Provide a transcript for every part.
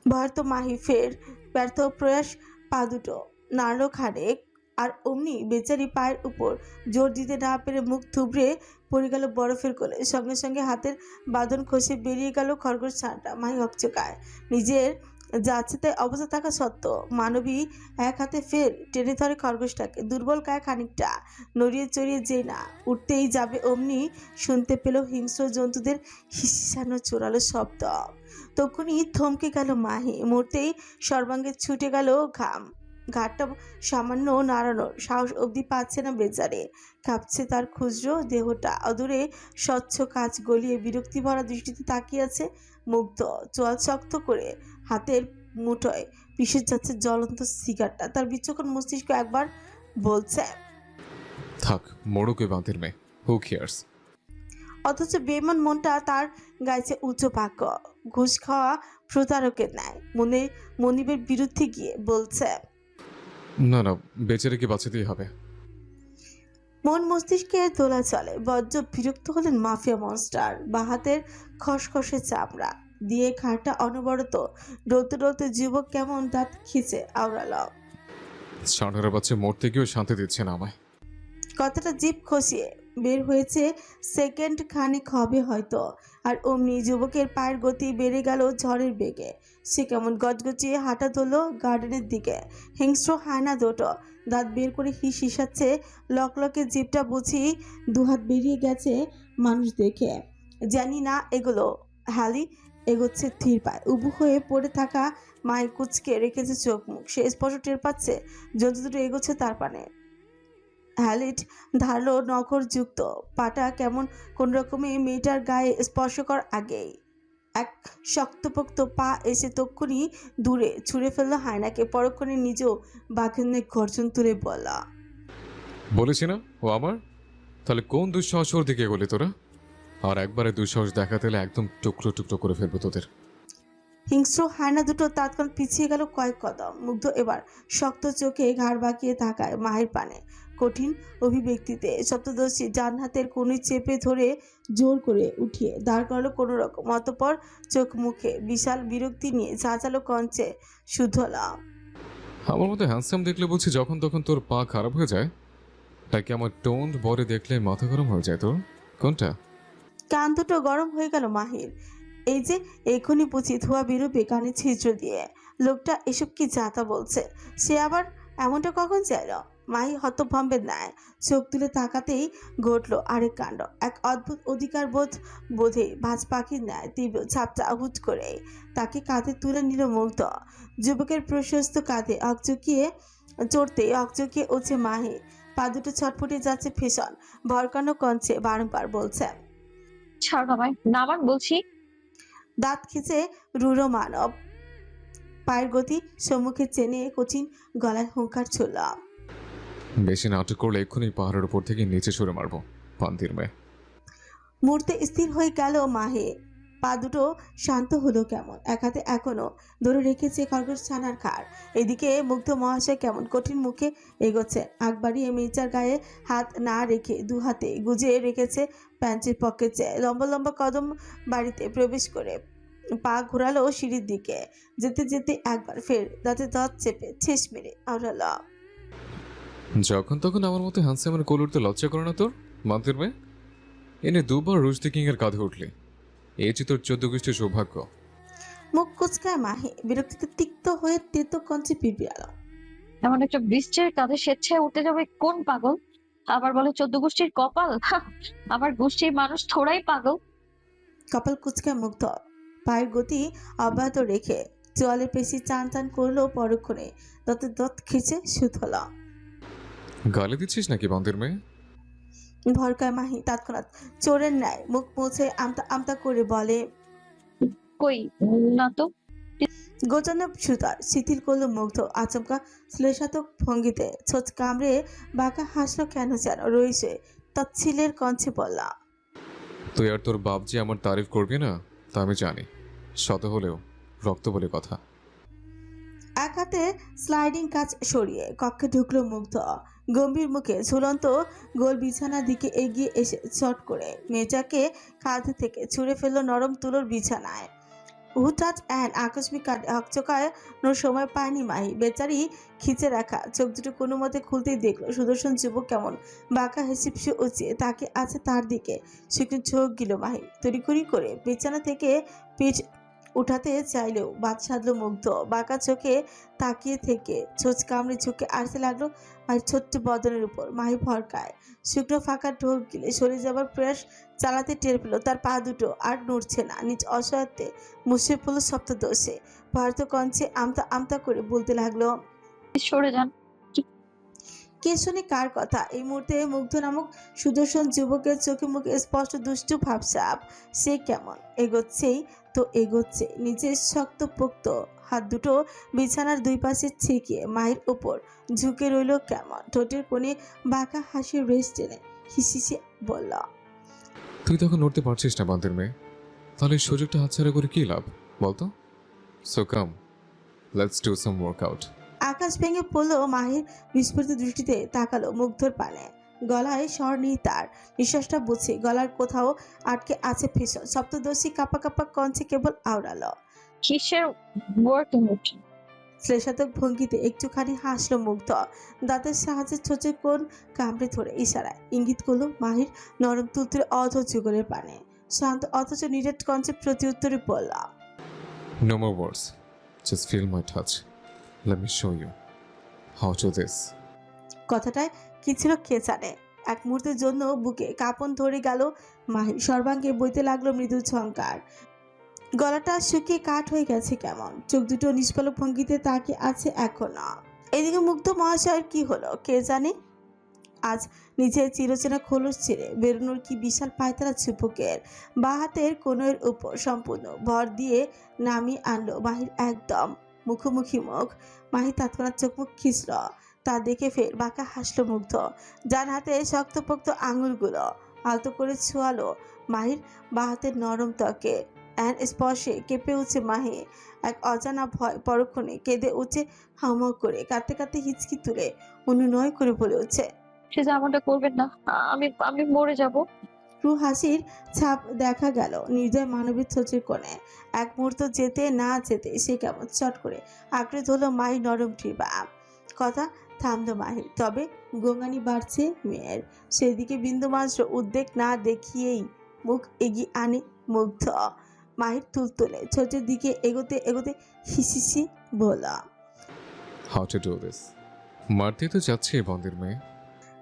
ভয়তো মাহি ফের ব্যর্থ প্রয়াস, পা দুটো নাড়ল খানেক, আর অমনি বেচারি পায়ের উপর জোর দিতে না পেরে মুখ থুবড়ে পড়ে গেল বরফের কোলে। সঙ্গে সঙ্গে হাতের বাঁধন খসে বেরিয়ে গেল খরগোশ ছানাটা। মাহি হকচকায়। নিজের যাচ্ছে তাই অবস্থা থাকা সত্ত্বেও মানবী এক হাতে ফের টেনে ধরে খরগোশটাকে। দুর্বল কায় খানিকটা নড়িয়ে চড়িয়ে যেই না উঠতেই যাবে অমনি শুনতে পেল হিংস্র জন্তুদের হিসানো চোরালো শব্দ। তখনই থমকে গেল মাহি। মুহূর্তেই সর্বাঙ্গে ছুটে গেল ঘাম। ঘাটটা সামান্য নাড়ানোর সাহস অবধি পাচ্ছে না বেচারে। কাঁপছে তার ক্ষুদ্র দেহটা। অদূরে স্বচ্ছ কাঁচ গলিয়ে বিরক্তি ভরা দৃষ্টিতে তাকিয়ে আছে মুগ্ধ। চোয়াল শক্ত করে হাতের মুঠোয় পিষে যাচ্ছে জ্বলন্ত সিগারটা। তার বিচক্ষণ মস্তিষ্ক একবার বলছে, থাক, মোড়কে বাঁধের মেয়ে, হু কেয়ার্স। অথচ বেমন মনটা তার গাইছে উঁচু বাক্য। ঘুষ খাওয়া প্রতারকের ন্যায় মনিবের বিরুদ্ধে গিয়ে বলছে, না না, বেচারিকে বাঁচাতেই হবে। মন মস্তিষ্কে দোলা চলে। বজ্র বিরক্ত হলেন মাফিয়া মনস্টার। বাহাতের খসখসে চামড়া দিয়ে ঘাড়টা অনবরত ডলতে ডলতে যুবক কেমন দাঁত খিচে আওড়াল। ষাঁড়ার বাচ্চা মরতে গিয়েও শান্তি দিচ্ছে না আমায়। কথাটা জিভ খসিয়ে বের হয়েছে সেকেন্ড খানিক হবে হয়তো, আর অমনি যুবকের পায়ের গতি বেড়ে গেল ঝড়ের বেগে। সে কেমন গজগজিয়ে হাঁটা ধরল গার্ডেনের দিকে। হিংস্র হায়না দুটো দাঁত বের করে হিস হিসাচ্ছে। লকলকে জিভটা বুঝি দুহাত বেরিয়ে গেছে মানুষ দেখে। জানি না এগুলো হালি এগোচ্ছে ধীর পায়। উবু হয়ে পড়ে থাকা মায়ের কুচকে রেখেছে চোখ মুখ। সে স্পষ্ট টের পাচ্ছে জন্তু দুটো এগোচ্ছে তার পানে। হ্যালিট ধারালো নখরযুক্ত পাটা কেমন কোন রকমে মেয়েটার গায়ে স্পর্শ করার আগেই এক শক্তপোক্ত পা এসে তক্ষুনি দূরে ছুঁড়ে ফেললো হায়নাকে। পরক্ষণে নিজেও বাঘের ন্যায় গর্জন তুলে বলা, বলেছি না ও আমার। তাহলে কোন দুঃসাহস ওর দিকে গলি তোরা? আর একবারে দুঃসাহস দেখাতে হলে একদম টুকরো টুকরো করে ফেলবো তোদের। হিংস্র হায়না দুটো তৎক্ষণ পিছিয়ে গেল কয়েক কদম। মুগ্ধ এবার শক্ত চোখে ঘাড় বাঁকিয়ে তাকায় মায়ের পানে। কঠিন অভিব্যক্তিতে সপ্তদর্শী ডান হাতের কোণে চেপে ধরে জোর করে উঠিয়ে দাঁড় করালো কোনো রকম। অতঃপর চোখ মুখে বিশাল বিরক্তি নিয়ে ঝাঁঝালো কঞ্চে শুধলাম, আমার মতো হ্যান্ডসাম দেখলে বলছি যখন তখন তোর পা খারাপ হয়ে যায়, নাকি আমার টোন বরে দেখলে মাথা গরম হয়ে যায় তোর? কোনটা? কান দুটো গরম হয়ে গেল মাহির। এই যে এখনই বুঝি ধোয়া বেরোবে কানে ছিদ্র দিয়ে। লোকটা এসব কি যাতা বলছে? সে আবার এমনটা কখন চাইল? মাহি হতভম্বের ন্যায় চোখ তুলে তাকাতেই ঘটলো আরেক কাণ্ড। এক অদ্ভুত অধিকার বোধে ভাজ পাখির ন্যায় তীব্র ঝাপটা হুট করে তাকে কাঁধে তুলে নিল মুগ্ধ। যুবকের প্রশস্ত কাঁধে হকচকিয়ে উঠছে মাহি। পা দুটো ছটফটে যাচ্ছে ভীষণ ভরকানো কঞ্চে বারংবার বলছে, ছাড় আমায়, নামান বলছি। দাঁত খিচে রুড়ো মানব পায়ের গতি সম্মুখে চেনে কঠিন গলায় হুঙ্কার ছুড়ল, বেশি নাটক করলে এক্ষুনি পাহাড়ের উপর থেকে নিচে ছুঁড়ে মারবো পান্তির মেয়ে। মুহূর্তে স্থির হয়ে গেল মাহে। পা দুটো শান্ত হলো কেমন। এক হাতে এখনো ধরে রেখেছে খরগোশ ছানার খাড়। এদিকে মুগ্ধ মহাশয় কেমন কঠিন মুখে এগোচ্ছে। আগ বাড়িয়ে মেয়েটার গায়ে হাত না রেখে দু হাতে গুজে রেখেছে প্যান্টের পকেটে। লম্বা লম্বা কদম বাড়িতে প্রবেশ করে পা ঘোরালো সিঁড়ির দিকে। যেতে যেতে একবার ফের দাঁতে দাঁত চেপে ঠেস মেরে আওড়াল, যখন তখন আমার মতো হ্যান্ডসামের কোল উঠতে লজ্জা করে না তোর মান্তির মেয়ে? এনে দুবার রুশদি কিং এর কাঁধে উঠলি, এই যে তোর 14 গোষ্ঠীর সৌভাগ্য। মুখ কুচকায় মাহে বিরক্তিতে তিক্ত হয়ে তেতো কঞ্চে পিঁপড়াল, এমন একটা বৃষ্টির কাঁধে স্বেচ্ছায় উঠতে যাবে কোন পাগল? আবার বলে 14 গোষ্ঠীর কপাল। আমার গোষ্ঠীর মানুষ থোড়াই পাগল। কপাল কুচকায় মুগ্ধ। পায়ের গতি অব্যাহত রেখে চোয়ালের পেশি চান চান করলো পরক্ষণে। দাঁতে দাঁত খিচে শুধল, গালি দিচ্ছিস নাকি বান্তির মেয়ে? ভরকায় মাহি তৎক্ষণাৎ চোরের ন্যায় মুখ মুছে আমতা আমতা করে বলে, কই না তো। গোচানো সুতার শিথিল করলো মুগ্ধ। আচমকা শ্লেষাত্মক ভঙ্গিতে ছোট কামড়ে বাঁকা হাসলো কেন যেন রয়েছে তচ্ছিলের কঞ্চে বললাম, তুই আর তোর বাপ যে আমার তারিফ করবি না তা আমি জানি। শত হলেও রক্ত বলে কথা। এক হাতে স্লাইডিং কাচ সরিয়ে কক্ষে ঢুকলো মুগ্ধ। গম্ভীর মুখে ঝুলন্ত গোল বিছানার দিকে এগিয়ে এসে চট করে মেয়েটাকে কাঁধ থেকে ছুঁড়ে ফেললো নরম তুলোর বিছানায়। হুটহাট অ্যান আকস্মিক কাণ্ডে হকচকানোর সময় পায়নি মাহি। বেচারি খিচে রাখা চোখ দুটো কোনো মতে খুলতেই দেখলো সুদর্শন যুবক কেমন বাঁকা হেসিপসে উঁচিয়ে তাকে আছে তার দিকে। সেখানে চোখ গিল মাহি। তড়িঘড়ি করে বিছানা থেকে পিঠ উঠাতে চাইলেও বাদ সাধলো মুগ্ধ। বাঁকা চোখে তাকিয়ে থেকে ছোঁচ কামড়ে ঝুঁকে আসতে লাগলো মাহির ছোট্ট বদনের উপর। মাহি ভরকায় শুকনো ফাঁকা ঢোক গিলে সরে যাবার প্রয়াস চালাতে টের পেল তার পা দুটো আর নড়ছে না। নিজ অসহায়ত্বে মুছে পড়ল সপ্তদোষে। ভারত কঞ্চে আমতা আমতা করে বলতে লাগলো, সরে যান। কে শুনে কার কথা? এই মুহূর্তে মুগ্ধ নামক সুদর্শন যুবকের চোখে মুখে স্পষ্ট দুষ্টু ভাবসাব। সে কেমন এগোচ্ছেই তো এগোচ্ছে, নিজের শক্তপোক্ত হাত দুটো বিছানার দুই পাশে ছেঁকিয়ে মায়ের উপর ঝুঁকে রইল কেমন। ঠোঁটের কোণে বাঁকা হাসির রেশ টেনে হিসিসে বলল, তুই তখন নড়তে পারছিস না বান্দির মেয়ে, তাহলে এই সুযোগটা হাতছাড়া করে কি লাভ বলতো? So come, let's do some workout. আকাশ ভেঙে পড়লো মাহির বিস্ফোরিত দৃষ্টিতে তাকালো মুগ্ধর পানে। গলায় স্বর নেই তার, নিঃশ্বাসটা বুঝে গলার কোথাও আটকে আছে ভীষণ। সপ্তদর্শী কাপা কাপা কঞ্চে কেবল আওড়ালো। কিসের ওয়ার্কিং আউট? শ্লেষাত্মক ভঙ্গিতে একটুখানি হাসলো মুগ্ধ। দাঁতের সাহায্যে ছোচে কোণ কামড়ে ধরে ইশারায় ইঙ্গিত করলো মাহির নরম তুলতুলে অধৈর্য যুগলের পানে। শান্ত অথচ নিরেট কঞ্চে প্রতিউত্তরে বলল, No more words. Just feel my touch. Let me show you how to this. কথাটায় কি ছিল কে জানে। এক মুহূর্তের জন্য বুকে কাঁপন ধরে গেল মাহির। সর্বাঙ্গে বইতে লাগলো মৃদু ঝংকার। গলাটা শুকিয়ে কাঠ হয়ে গেছে কেমন। চোখ দুটো নিষ্পলক ভঙ্গিতে তাকিয়ে আছে এখনো। এদিকে মুগ্ধ মহাশয়ের কি হলো কে জানে। আজ নিজের চিরচেনা খোলস ছেড়ে বেরোনোর কি বিশাল পায়তারা যুবকের। বা হাতের কোণের উপর সম্পূর্ণ ভর দিয়ে নামিয়ে আনলো মাহির একদম মুখোমুখি মুখ। মাহি তৎক্ষণাৎ চোখ মুখ খিচল। তা দেখে ফের বাঁকা হাসলো মুগ্ধ। ডান হাতে শক্তপোক্ত আঙুলগুলো আলতো করে ছোঁয়ালো মাহির বা হাতের নরম ত্বকে। এন স্পর্শে কেঁপে উঠছে মাহি। এক অজানা ভয় পরক্ষণে কেঁদে উঠছে হাউমাউ করে। কাঁদতে কাঁদতে হিচকি তুলে অনুনয় করে বলে উঠছে, সে যেমনটা করবেন না, আমি আমি মরে যাব। রু হাসির ছাপ দেখা গেল নির্দয় মানবীর ছোচের কোণে। এক মুহূর্ত যেতে না যেতে সে কেমন চট করে আঁকড়ে ধরলো মাহির নরম টিবা। কথা থামলো মাহির, তবে গোঙানি বাড়ছে মেয়ের। সেদিকে বিন্দুমাত্র উদ্বেগ না দেখিয়েই মুখ এগিয়ে আনে মুগ্ধ। মাহির তুলতুলে ছোটের দিকে এগোতে এগোতে হিসিসি বলা, How to do this? মারতে তো যাচ্ছে বান্দির মেয়ে।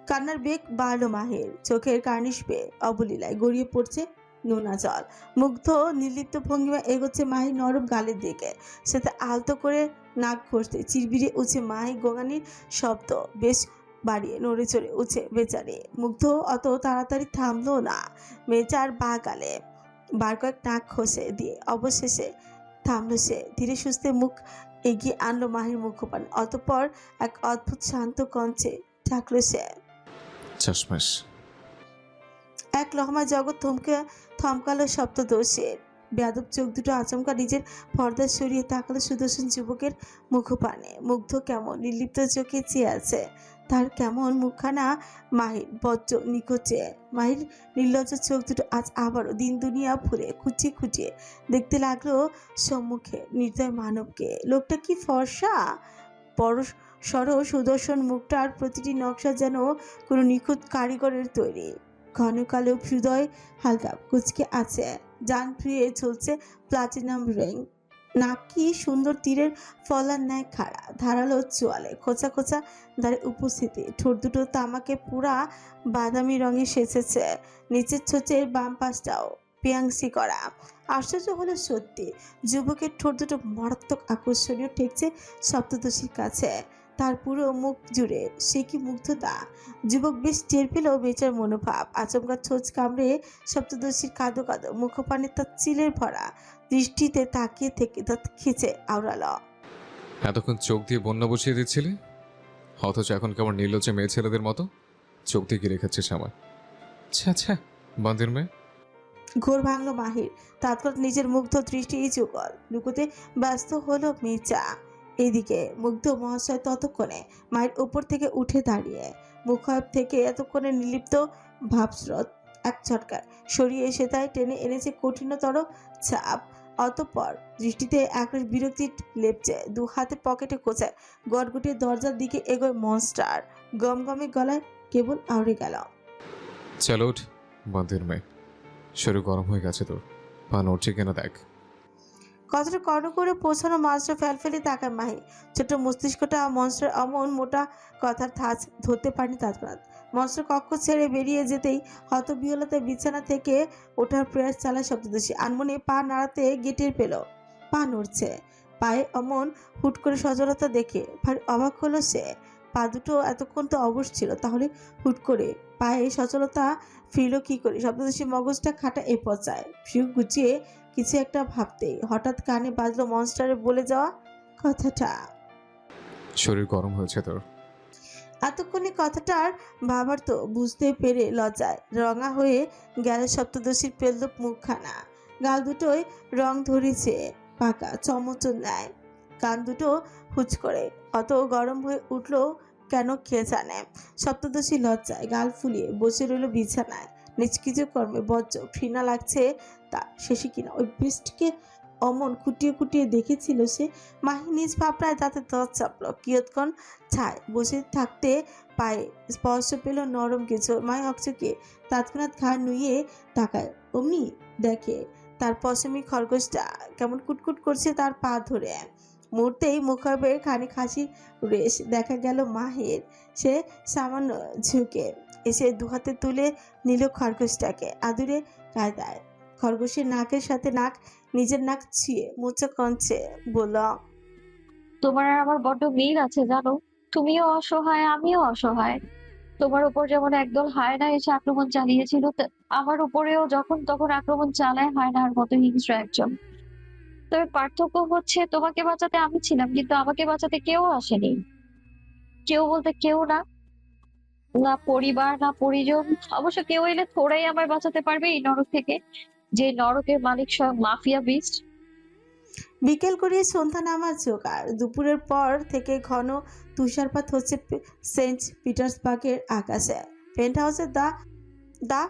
কান্নার বেগ বাড়লো মাহির। চোখের কার্নিশ পেয়ে অবলীলায় গড়িয়ে পড়ছে নোনা জল। মুগ্ধ নির্লিপ্ত ভঙ্গিমা এগোচ্ছে মাহির নরম গালের দিকে। সাথে আলতো করে নাক ঘষতে চিরবিড়ে উঠছে মাহি গোঙানির শব্দ। বেশ বাড়িয়ে নড়ে চড়ে উঠছে বেচারে। মুগ্ধ অত তাড়াতাড়ি থামলো না। মেয়েটার বা গালে বার কয়েক নাক ঘষে দিয়ে অবশেষে থামলো সে। ধীরে সুস্থে মুখ এগিয়ে আনলো মাহির মুখপানে। অতঃপর এক অদ্ভুত শান্ত কঞ্চে ডাকলো সে, চাশমাশ। এক লহমা জগৎ থমকালো সপ্তদোষের। বেয়াদব চোখ দুটো আচমকা নিজের পর্দা সরিয়ে তাকালো সুদর্শন যুবকের মুখপানে। মুগ্ধ কেমন নির্লিপ্ত চোখে চেয়ে আছে। তার কেমন মুখখানা মাহির বজ্র নিকটে। মাহির নির্লজ্জ চোখ দুটো আজ আবারও দিন দুনিয়া ভুলে খুঁচিয়ে খুঁচিয়ে দেখতে লাগলো সম্মুখে নির্দয় মানবকে। লোকটা কি ফর্সা! বড় সড় সুদর্শন মুখটার প্রতিটি নকশা যেন কোনো নিখুঁত কারিগরের তৈরি। ঘন কালো হৃদয় হালকা কুচকে আছে। ডান প্রিয়ে ঝুলছে প্লাটিনাম রিং। নাক কি সুন্দর তীরের ফলার ন্যায় খাড়া। ধারালো চোয়ালে খোঁচা খোঁচা দাঁড়ে উপস্থিতি। ঠোঁট দুটো তামাকে পুরা বাদামি রঙে সেচেছে। নিচের ছোচের বাম পাশটাও পিয়াংসি করা। আশ্চর্য হলো সত্যি, যুবকের ঠোঁট দুটো মারাত্মক আকর্ষণীয় ঠেকছে সপ্তদশীর কাছে। তার পুরো মুখ জুড়ে সে কি মুগ্ধতা! যুবক বেশ টের পেল বেচার মনোভাব। আচমকা ছোঁচ কামড়ে সপ্তদশীর কাঁদো কাঁদো মুখপানে তার চিলের ভরা দৃষ্টিতে তাকিয়ে থেকে দাঁত খিচে আওড়াল। এতক্ষণ চোখ দিয়ে বন্যা বসিয়ে দিচ্ছিলে, অথচ এখন কেমন নির্লজ্জ মেয়ে ছেলেদের মতো চোখ দিয়ে কি রেখাচ্ছিস আমার? আচ্ছা বান্দির মেয়ে। ঘোর ভাঙল মাহির। তৎক্ষণাৎ নিজের মুগ্ধ দৃষ্টি যুগল লুকোতে ব্যস্ত হলো মেচা। এদিকে মুগ্ধ মহাশয় ততক্ষণে মায়ের উপর থেকে উঠে দাঁড়িয়ে মুখায়ব থেকে এতক্ষণে নির্লিপ্ত ভাবস্রোত এক ঝটকায় সরিয়ে এসে তাই টেনে এনেছে কঠিনতর চাপ। অতঃপর দৃষ্টিতে একরাশ বিরক্তি লেপছে, দু হাতে পকেটে কোচায় গটগটিয়ে দরজার দিকে এগোয় মনস্টার। গমগমে গলায় কেবল আউড়ে গেল, চলো উঠ বান্দির মেয়ে, শরীর গরম হয়ে গেছে তোর, পা নড়ছে কিনা দেখ। কথাটা কর্ণ করে পৌঁছানো মাস্টার ফেলফেলি তাকায় মাহি। ছোট মস্তিষ্কটা মনস্টার অমন মোটা কথার থাজ ধরতে পারেনি তৎক্ষণাৎ। মনস্টার কক্ষ ছেড়ে বেরিয়ে যেতেই হতবিহলতায় বিছানা থেকে ওঠার প্রয়াস চালায় সপ্তদশী। আনমনে পা নাড়াতে গেটের পেল, পা নড়ছে। পায়ে অমন হুট করে সজলতা দেখে ভারী অবাক হলো সে। পা দুটো এতক্ষণ তো অবশ ছিল, তাহলে হুট করে পায়ে সচলতা ফিরল কি করে? সপ্তদশী মগজটা খাটা এ পচায়। ফিউ গুছিয়ে কিছু একটা ভাবতেই হঠাৎ কানে বাজলো মনস্টারের বলে যাওয়া কথাটা। শরীর গরম হয়েছে তোর। এতক্ষণে কথাটার ভাবার তো বুঝতে পেরে লজ্জায় রঙা হয়ে গেল সপ্তদশীর পেলদপ মুখখানা। গাল দুটোয় রং ধরেছে পাকা চমচন নেয়, কান দুটো হুচ করে অত গরম হয়ে উঠলো কেন কে জানে। সপ্তদশী লজ্জায় গাল ফুলিয়ে বসে রইল বিছানায়। নিজ কিছু কর্মে বজ্র ঘৃণা লাগছে তা শেষে কিনা ওই বৃষ্টিকে অমন খুঁটিয়ে খুঁটিয়ে দেখেছিল সে। মাহি নিজ ভাবনায় তাতে দর চাপল। কিয়ৎক্ষণ ছায় বসে থাকতে পায়ে স্পর্শ পেল নরম কিছু। মায় হকচকে তৎক্ষণাৎ ঘাড় নুইয়ে তাকায়, অমনি দেখে তার পশমি খরগোশটা কেমন কুটকুট করছে তার পা ধরে। মুহূর্তেই মুখাবের খানিক হাসি রেশ দেখা গেল মাহের। সে সামান্য ঝুঁকে এসে দুহাতে তুলে নিল খরগোশটাকে আদুরে কায়দায়। খরগোশের নাকের সাথে নাক, নিজের নাক ছুঁয়ে মোচা কঞ্চে বলল, তোমার আর আমার বড্ড মিল আছে জানো। তুমিও অসহায়, আমিও অসহায়। তোমার উপর যেমন একদল হায়না এসে আক্রমণ চালিয়েছিল, আমার উপরেও যখন তখন আক্রমণ চালায় হায়নার মতো হিংস্র একজন। তবে পার্থক্য হচ্ছে তোমাকে বাঁচাতে আমি ছিলাম, কিন্তু আমাকে বাঁচাতে কেউ আসেনি। কেউ বলতে কেউ না, না পরিবার না পরিজন। অবশ্য কেউ এলে থোড়াই আমায় বাঁচাতে পারবে এই নরক থেকে, যে নরকের মালিক স্বয়ং মাফিয়া বিস্ট। বিকেল করিয়ে সন্ধ্যা নামার জোগাড়। দুপুরের পর থেকে ঘন তুষারপাত হচ্ছে সেন্ট পিটার্সবার্গের আকাশে। পেন্ট হাউসের দ্য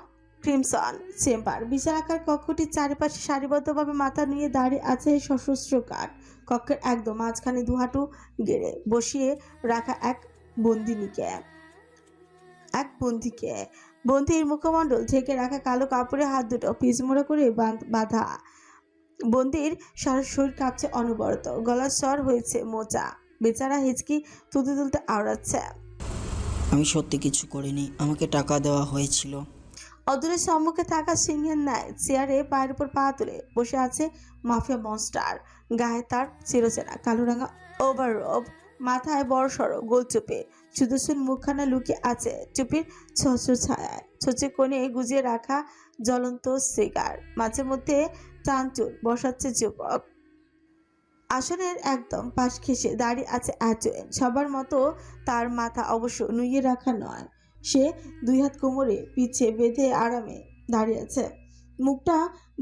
ক্রিমসন চেম্বার বিশালাকার কক্ষটির চারিপাশে সারিবদ্ধভাবে মাথা নিয়ে দাঁড়িয়ে আছে সশস্ত্র গার্ড। কক্ষের একদম মাঝখানে দুহাঁটু গেড়ে বসিয়ে রাখা বন্দিকে বন্দির মুখমণ্ডল ঢেকে রাখা কালো কাপড়ে হাত দুটো পিছমোড়া করে বাঁধা। বন্দির সারা শরীর কাঁপছে অনবরত, গলার স্বর হয়েছে মোচা। বেচারা হিচকি তুলতে তুলতে আওড়াচ্ছে, আমি সত্যি কিছু করিনি, আমাকে টাকা দেওয়া হয়েছিল। অদূরের সম্মুখে থাকা সিংহের ন্যায় চেয়ারে পায়ের উপর পা তুলে বসে আছে মাফিয়া মনস্টার। গায়ে তার চিরচেনা কালো রাঙা ওভাররোব, মাথায় বড় সড়ো গোল চুপে সুদর্শন মুখখানা লুকিয়ে আছে চুপির ছচ্ছ ছায়ায়। ছোচে কোণে গুজিয়ে রাখা জ্বলন্ত সিগার, মাঝে মধ্যে টানচুর বসাচ্ছে যুবক। আসনের একদম পাশ ঘেঁষে দাঁড়িয়ে আছে অ্যাজোয়েন। সবার মতো তার মাথা অবশ্য নুইয়ে রাখা নয়, সে দুই হাত কোমরে পিছে বেঁধে আরামে দাঁড়িয়ে আছে, মুখটা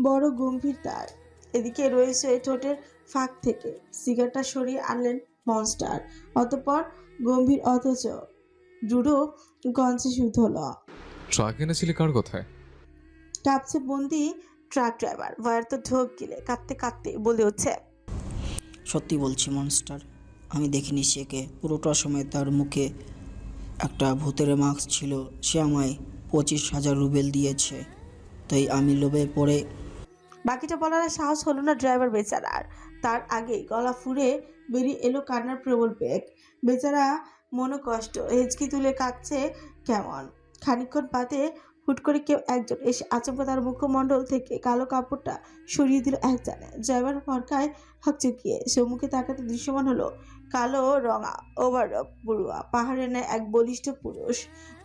বড় গম্ভীর তার। এদিকে রয়েছে ঠোঁটের ফাঁক থেকে সিগারটা সরিয়ে আনলেন মনস্টার, অতঃপর গম্ভীর অথচ দৃঢ় গঞ্জে শুধল, ট্রাক এনেছিলি কার কথায়? কাঁপছে বন্দি ট্রাক ড্রাইভার। ভয়ের তো ঢোক গিলে কাঁদতে কাঁদতে বলে উঠছে, সত্যি বলছি মনস্টার, আমি দেখিনি সেকে। পুরোটা সময় তার মুখে একটা ভূতের মাস্ক ছিল। সে আমায় 25,000 রুবেল দিয়েছে, তাই আমি লোভে পড়ে। বাকিটা বলার আর সাহস হলো না ড্রাইভার বেচারার। তার আগেই গলা ফুঁড়ে বেরিয়ে এলো কান্নার প্রবল বেগ। বেচারা মনোকষ্ট হেঁচকি তুলে কাঁদছে কেমন। খানিকক্ষণ বাদে হুট করে কেউ একজন এসে আচমকা তার মুখমণ্ডল থেকে কালো কাপড়টা সরিয়ে দিল এক জানে। ড্রাইভার ফরকায় হকচকিয়ে সম্মুখে তাকাতে দৃশ্যমান হলো কালো রঙা ওভারঅপ বুড়ুয়া পাহাড়ের ন্যায় এক বলিষ্ঠ পুরুষ।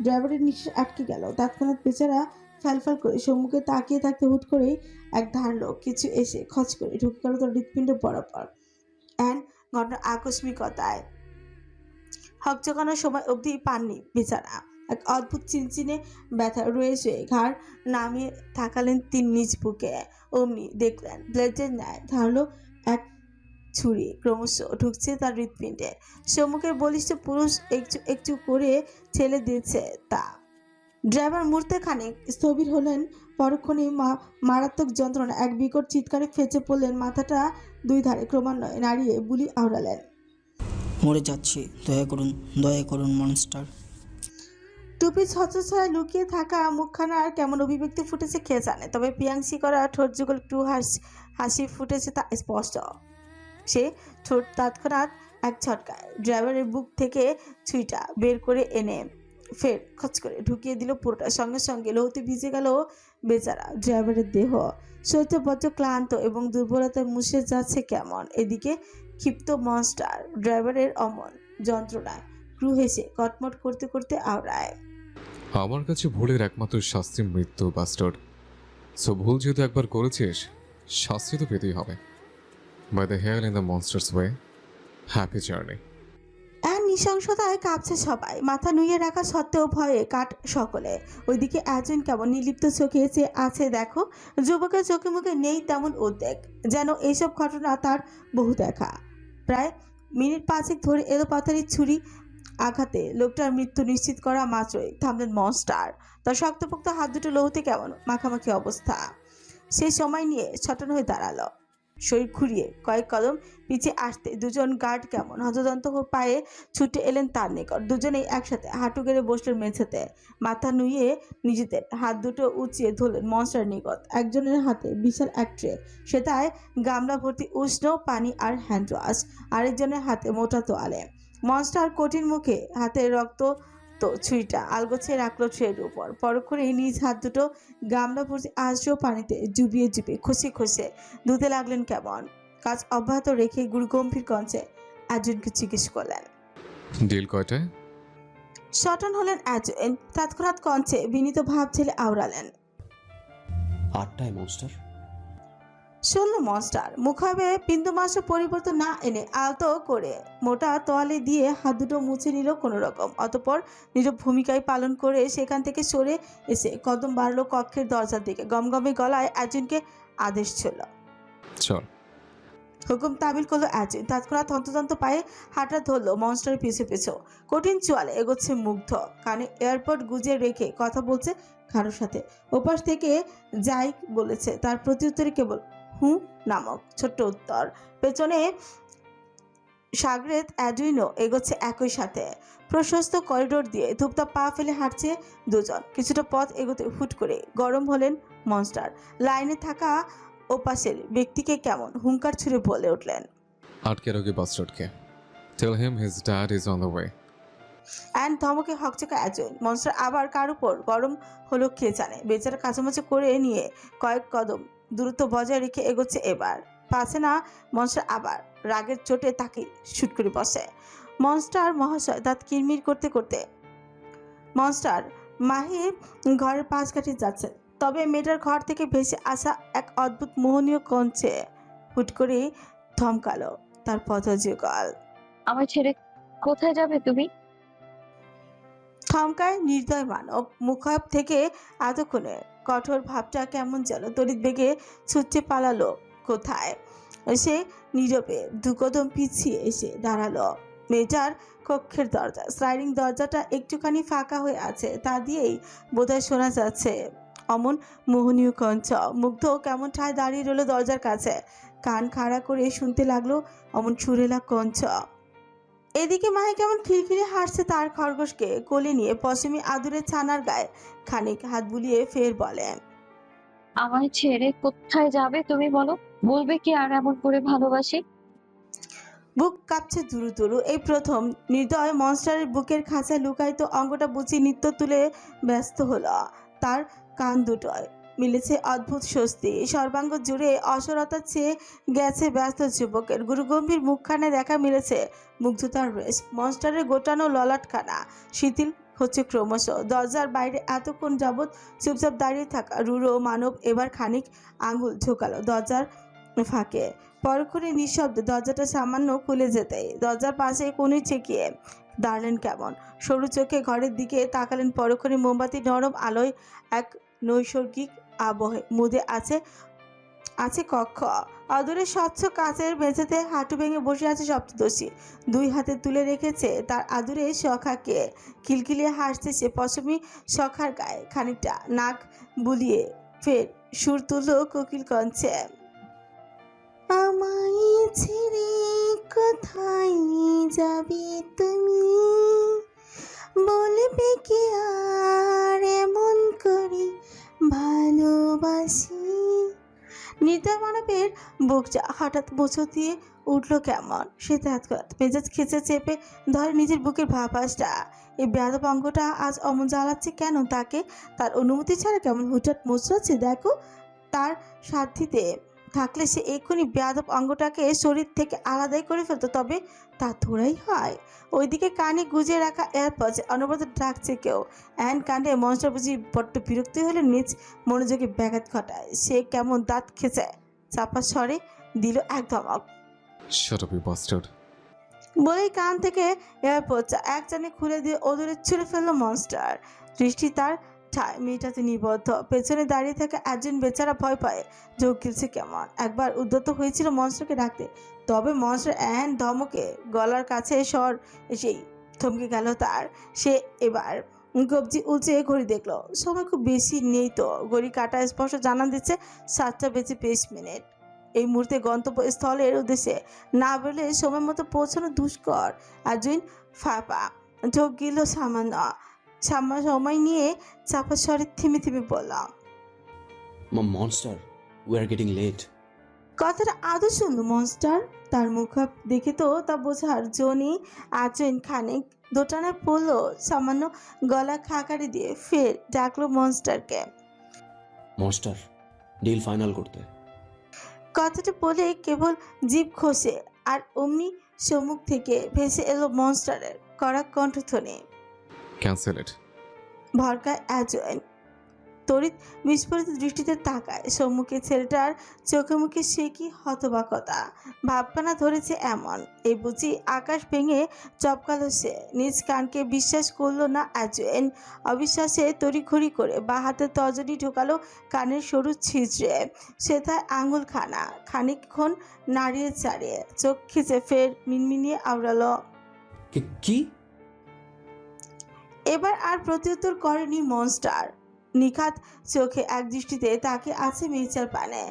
ড্রাইভারের নিঃশ্বাস আটকে গেল। তৎক্ষণাৎ বেচারা ফ্যালফ্যাল করে সম্মুখে তাকিয়ে থাকতে হুট করেই এক ধারলো কিছু এসে খচ করে ঢুকে গেল তার হৃৎপিণ্ড বরাবর। অ্যান্ড ঘটনার আকস্মিকতায় হকচকানোর সময় অবধি পাননি বেচারা। এক অদ্ভুত চিনচিনে ব্যথা রয়েছে ঘাড় নামিয়ে থাকালেন তিনি নিজ বুকে। অমনি দেখলেন ব্লেডের ন্যায় ধারলো এক ছুরি ক্রমশ ঢুকছে তার হৃৎপিণ্ডে। সম্মুখের বলিষ্ঠ পুরুষ একটু একটু করে ঠেলে দিয়েছে তা। ড্রাইভার মুহূর্তে খানিক স্থবির হলেন, পরক্ষণে মারাত্মক যন্ত্রণা এক বিকট চিৎকারে ফেঁচে পড়লেন, মাথাটা দুই ধারে ক্রমান্বয়ে নাড়িয়ে বুলি আওড়ালেন। মরে যাচ্ছি, দয়া করুন মনস্টার। টুপি ছছছায় লুকিয়ে থাকা মুখখানার কেমন অভিব্যক্তি ফুটেছে কে জানে, তবে পিয়াংসি করা ঠোঁট যুগল একটু হাসি ফুটেছে তা স্পষ্ট। সে ঠোঁট তৎক্ষণাৎ এক ঝটকায় ড্রাইভারের বুক থেকে ছুরিটা বের করে এনে ফের খচ করে ঢুকিয়ে দিল পুরোটা। সঙ্গে সঙ্গে লৌতে ভিজে গেল বেচারা ড্রাইভারের দেহ। শরীরটা বড্ড ক্লান্ত এবং দুর্বলতায় মুছে যাচ্ছে কেমন। এদিকে ক্ষিপ্ত মনস্টার ড্রাইভারের অমন যন্ত্রণায় ক্রু হেসে কটমট করতে করতে আওড়ায়। আমার কাছে ভুলের একমাত্র শাস্তি মৃত্যু, বাস্টার্ড। সো ভুল যেহেতু একবার করেছিস, শাস্তি তো পেতেই হবে। By the here in the monsters way, happy journey. নৃশংসতায় কাঁপছে সবাই, মাথা নুইয়ে রাখা সত্ত্বেও ভয়ে কাট সকলে। ওইদিকে একজন কেমন নির্লিপ্ত চোখে চেয়ে আছে দেখো। যুবকের চোখে মুখে নেই তেমন উদ্বেগ, যেন এইসব ঘটনা তার বহু দেখা। প্রায় মিনিট 5 ধরে এলোপাতাড়ি ছুরি আঘাতে লোকটার মৃত্যু নিশ্চিত করা মাত্রই থামলেন মনস্টার। তার শক্তপোক্ত হাত দুটো লৌতে কেমন মাখামাখি অবস্থা। সেই সময় নিয়ে ছটন হয়ে দাঁড়ালো, শরীর ঘুরিয়ে কয়েক কদম পিছিয়ে আসতে দুজন গার্ড কেমন হতদন্ত পায়ে ছুটে এলেন তার নিকট। দুজনেই একসাথে হাঁটু গেড়ে বসলেন মেঝেতে, মাথা নুইয়ে নিজেদের হাত দুটো উঁচিয়ে ধরলেন মনস্টার নিকট। একজনের হাতে বিশাল এক ট্রে, সেটায় গামলা ভর্তি উষ্ণ পানি আর হ্যান্ড ওয়াশ, আরেকজনের হাতে মোটা তোয়ালে। মনস্টার কঠিন মুখে হাতের রক্ত তো ছুরিটা আলগোছে রাখলো ট্রের উপর। পরক্ষণেই নিজ হাত দুটো গামলা ভর্তি আর্দ্র পানিতে ডুবিয়ে খসে খসে ধুতে লাগলেন কেমন। কাজ অব্যাহত রেখে গুরুগম্ভীর কণ্ঠে একজনকে জিজ্ঞেস করলেন, ডিল কয়টায়? সটন হলেন একজন, তৎক্ষণাৎ কণ্ঠে বিনীত ভাব ছেলে আওড়ালেন, 8টায় মনস্টার। শুনল মনস্টার। মুখাবে বিন্দুমাত্র পরিবর্তন না এনে আলতো করে মোটা তোয়ালে দিয়ে হাত দুটো মুছে নিল কোনো রকম। অতঃপর নীরব ভূমিকায় পালন করে সেখান থেকে সরে এসে কদম বাড়ল কক্ষের দরজার দিকে। গমগমে গলায় একজনকে আদেশ ছিল। চল। হুকুম তামিল করলো একজন, তৎক্ষণাৎ হন্তদন্ত পায়ে হাঁটা ধরলো মনস্টারের পিছু পিছু। কঠিন চোয়ালে এগোচ্ছে মুগ্ধ, কানে এয়ারপড গুজিয়ে রেখে কথা বলছে কারোর সাথে। ওপাশ থেকে যাই বলেছে তার প্রত্যুত্তরে কেবল হু নামক ছোট্ট উত্তর। পেছনে সাগরেদ অ্যাডুইনো এগোচ্ছে একই সাথে। প্রশস্ত করিডোর দিয়ে ধূপধাপ পা ফেলে হাঁটছে দুজন। কিছুটা পথ এগোতে হুট করে গরম হলেন মনস্টার। লাইনে থাকা ওপাশের ব্যক্তিকে কেমন হুঙ্কার ছুড়ে বলে উঠলেন, আটকে রাখি বাস্টার্ডকে। Tell him his dad is on the way. And ধমকে হকচকা একজন। মনস্টার আবার কার উপর গরম হলো কে জানে। বেচারা কাছামাছি করে নিয়ে কয়েক কদম দূরত্ব বজায় রেখে এগোচ্ছে। এবার পাছে না মনস্টার আবার রাগের চোটে তাকে শুট করে বসে। মনস্টার মহাশয় দাঁত কিরমির করতে করতে মনস্টার মাহি ঘরের পাশ কাটি যাচ্ছে, তবে মেয়েটার ঘর থেকে ভেসে আসা এক অদ্ভুত মোহনীয় কঞ্চে হুট করে থমকালো তার পথযুগল। আমার ছেড়ে কোথায় যাবে তুমি? থমকায় নির্দয় মানব। মুখাব থেকে এতক্ষণে কঠোর ভাবটা কেমন যেন তড়িৎ বেগে ছুটে পালালো কোথায়। সে নীরবে দুকদম পিছিয়ে এসে দাঁড়ালো মেয়েটার কক্ষের দরজা। স্লাইডিং দরজাটা একটুখানি ফাঁকা হয়ে আছে, তা দিয়েই বোধহয় শোনা যাচ্ছে অমন মোহনীয় কণ্ঠ। মুগ্ধ কেমন ঠায় দাঁড়িয়ে রইল দরজার কাছে, কান খাড়া করে শুনতে লাগলো অমন সুরেলা কণ্ঠ। এদিকে মাহি কেমন খিলখিলে হাসছে তার খরগোশকে কোলে নিয়ে পশ্চিমী আদুরে ছানার গায়ে খানিক হাত বুলিয়ে ফের বলে, আমায় ছেড়ে কোথায় যাবে তুমি বলো? বলবে কি আর এমন করে ভালোবাসি? বুক কাঁপছে দুরু দুরু। এই প্রথম নির্দয় মনস্টারের বুকের খাঁচায় লুকায়িত অঙ্গটা বুঝি নৃত্য তুলে ব্যস্ত হলো। তার কান দুটোয় মিলেছে অদ্ভুত স্বস্তি। সর্বাঙ্গ জুড়ে অসরতা ছেয়ে গেছে ব্যস্ত যুবকের। গুরুগম্ভীর মুখখানে দেখা মিলেছে মুগ্ধতার রেশ। মনস্টারের গোটানো ললাটখানা শিথিল হচ্ছে ক্রমশ। দরজার বাইরে এতক্ষণ যাবৎ চুপচাপ দাঁড়িয়ে থাকা রূঢ় মানব এবার খানিক আঙুল ঝোঁকালো দরজার ফাঁকে। পরক্ষণে নিঃশব্দে দরজাটা সামান্য খুলে যেতেই দরজার পাশে কোণে ছেঁকিয়ে দাঁড়ালেন কেমন। সরু চোখে ঘরের দিকে তাকালেন। পরক্ষণে মোমবাতি নরম আলোয় এক নৈসর্গিক আবহে মুদে আছে কক্ষ। অদূরে স্বচ্ছ কাচের মেঝেতে হাঁটু ভেঙে বসে আছে সপ্তদোষী। দুই হাতে তুলে রেখেছে তার আদুরে সখাকে। খিলখিলিয়ে হাসছে সে পশমি সখার গায়ে। খানিকটা নাক বুলিয়ে ফের সুর তুলল কোকিল কঞ্চে। আমায় ছেড়ে কোথায় যাবে তুমি, বলবে কি আর এমন করে ভালোবাসি। নির্দয় মানবের বুকটা হঠাৎ মোচড় দিয়ে উঠল কেমন। সে তৎক্ষণাৎ মেজাজ খেচে চেপে ধরে নিজের বুকের ভাপাসটা। এই বেয়াদব অঙ্গটা আজ অমন জ্বালাচ্ছে কেন তাকে? তার অনুমতি ছাড়া কেমন হুটহাট মোচড়াচ্ছে দেখো। তার সাথীতে থাকলে সে এক্ষুনি বেয়াদব অঙ্গটাকে শরীর থেকে আলাদাই করে ফেলতো, তবে তা থোড়াই হয়। ওইদিকে কানে গুজে রাখা এয়ারপডসে অনবরত ডাকছে কেউ। অ্যান কাণ্ডে মনস্টার বুঝি বড্ড বিরক্তি হলে নিজ মনোযোগে ব্যাঘাত ঘটায়। সে কেমন দাঁত খেঁচে চাপা স্বরে দিল এক ধমক। Shut up you bastard. বলেই কান থেকে এয়ারপডসটা এক টানে খুলে দিয়ে ওদূরে ছুঁড়ে ফেললো মনস্টার। দৃষ্টি তার ঠায় মেয়েটাতে নিবদ্ধ। পেছনে দাঁড়িয়ে থাকা একজন বেচারা ভয় পায়। যোগ গিলছে কেমন। একবার উদ্যত হয়েছিল মনস্টারকে ডাকতে, তবে মনস্টার অ্যান ধমকে গলার কাছে স্বর এসেই থমকে গেল তার। সে এবার কবজি উলচে ঘড়ি দেখলো। সময় খুব বেশি নেই তো। ঘড়ি কাটা স্পষ্ট জানান দিচ্ছে 7:20। এই মুহূর্তে গন্তব্যস্থলের উদ্দেশ্যে না বেরোলে সময় মতো পৌঁছানো দুষ্কর। আজুইন ফাঁপা ঢোক গেল সামান্য সময় নিয়ে চাপা স্বরে থেমে থেমে বললাম, monster, we are getting late. কথাটা আদৌ শুনল মনস্টার? তার মুখাপ দেখে তো তা বোঝার জন্যই আজইন খানিক দোটানায় পড়ল। সামান্য গলা খাকারি দিয়ে ফের ডাকলো মনস্টারকে। মনস্টার, ডিল ফাইনাল করতে। কথাটা বলে কেবল জিভ খসে আর অমনি সম্মুখ থেকে ভেসে এলো মনস্টারের কড়া কণ্ঠধ্বনি। ক্যান্সেল ইট। ভরকায় অ্যাজয়েন তড়িৎ বিস্ফোরিত দৃষ্টিতে তাকায় সম্মুখে ছেলেটার চোখে মুখে। সে কি হতবাকতা ভাবখানা ধরেছে এমন। এই বুঝি আকাশ ভেঙে চপকালো সে। নিজ কানকে বিশ্বাস করলো না অ্যাজয়েন। অবিশ্বাসে তড়িঘড়ি করে বা হাতে তর্জনী ঢোকালো কানের সরু ছিদ্রে। সেথায় আঙুলখানা খানিকক্ষণ নাড়িয়ে চাড়িয়ে চোখ খিচে ফের মিনমিনিয়ে আওড়ালো। কি? এবার আর প্রত্যুত্তর করেনি মনস্টার। নিখাত চোখে এক দৃষ্টিতে তাকে আছে মেয়েচার পানে।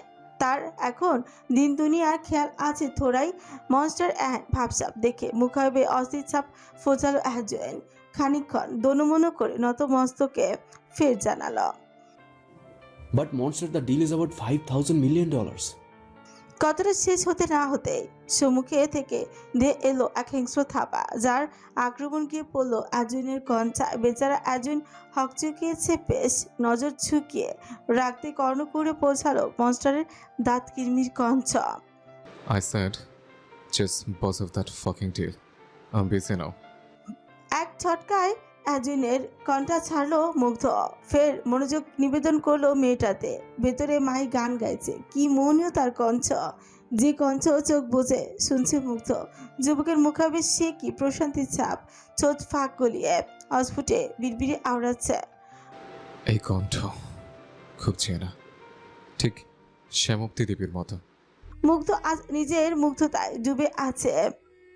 তার এখন দিন দুনিয়ার খেয়াল আছে থোড়াই। মনস্টার ভাবসাব দেখে মুখাবে অস্থির ছাপ ফোচালো অ্যাজয়েন। খানিকক্ষণ দনুমনু করে নত মস্তকে ফের জানালো, but monster, the deal is about $5,000 million. কথাটা শেষ হতে না হতে সম্মুখে থেকে ধে এলো এক হিংস্র থাপা, যার আক্রমণ গিয়ে পড়লো অ্যাজুইনের কঞ্চায়। বেচারা অ্যাজুইন হকচকিয়েছে বেশ। নজর ঝুঁকিয়ে রাখতে কর্ণ করে পৌঁছালো মনস্টারের দাঁত Kirmir conch. I said, just because of that fucking deal. I'm busy now. এক ঝটকায় অ্যাজুইনের কণ্ঠা ছাড়লো মুগ্ধ। ফের মনোযোগ নিবেদন করলো মেয়েটাতে। ভেতরে মাই গান গাইছে। কি মোহনীয় তার কণ্ঠ, যে কণ্ঠ চোখ বুজে শুনছে মুগ্ধ। যুবকের মুখাবে সে কি প্রশান্তির ছাপ। চোখ ফাঁক গলিয়ে অস্ফুটে বিড়বিড়ে আওড়াচ্ছে। এই কণ্ঠ খুব চেনা, ঠিক শ্যামক্তি দেবীর মতো। মুগ্ধ আজ নিজের মুগ্ধতায় ডুবে আছে।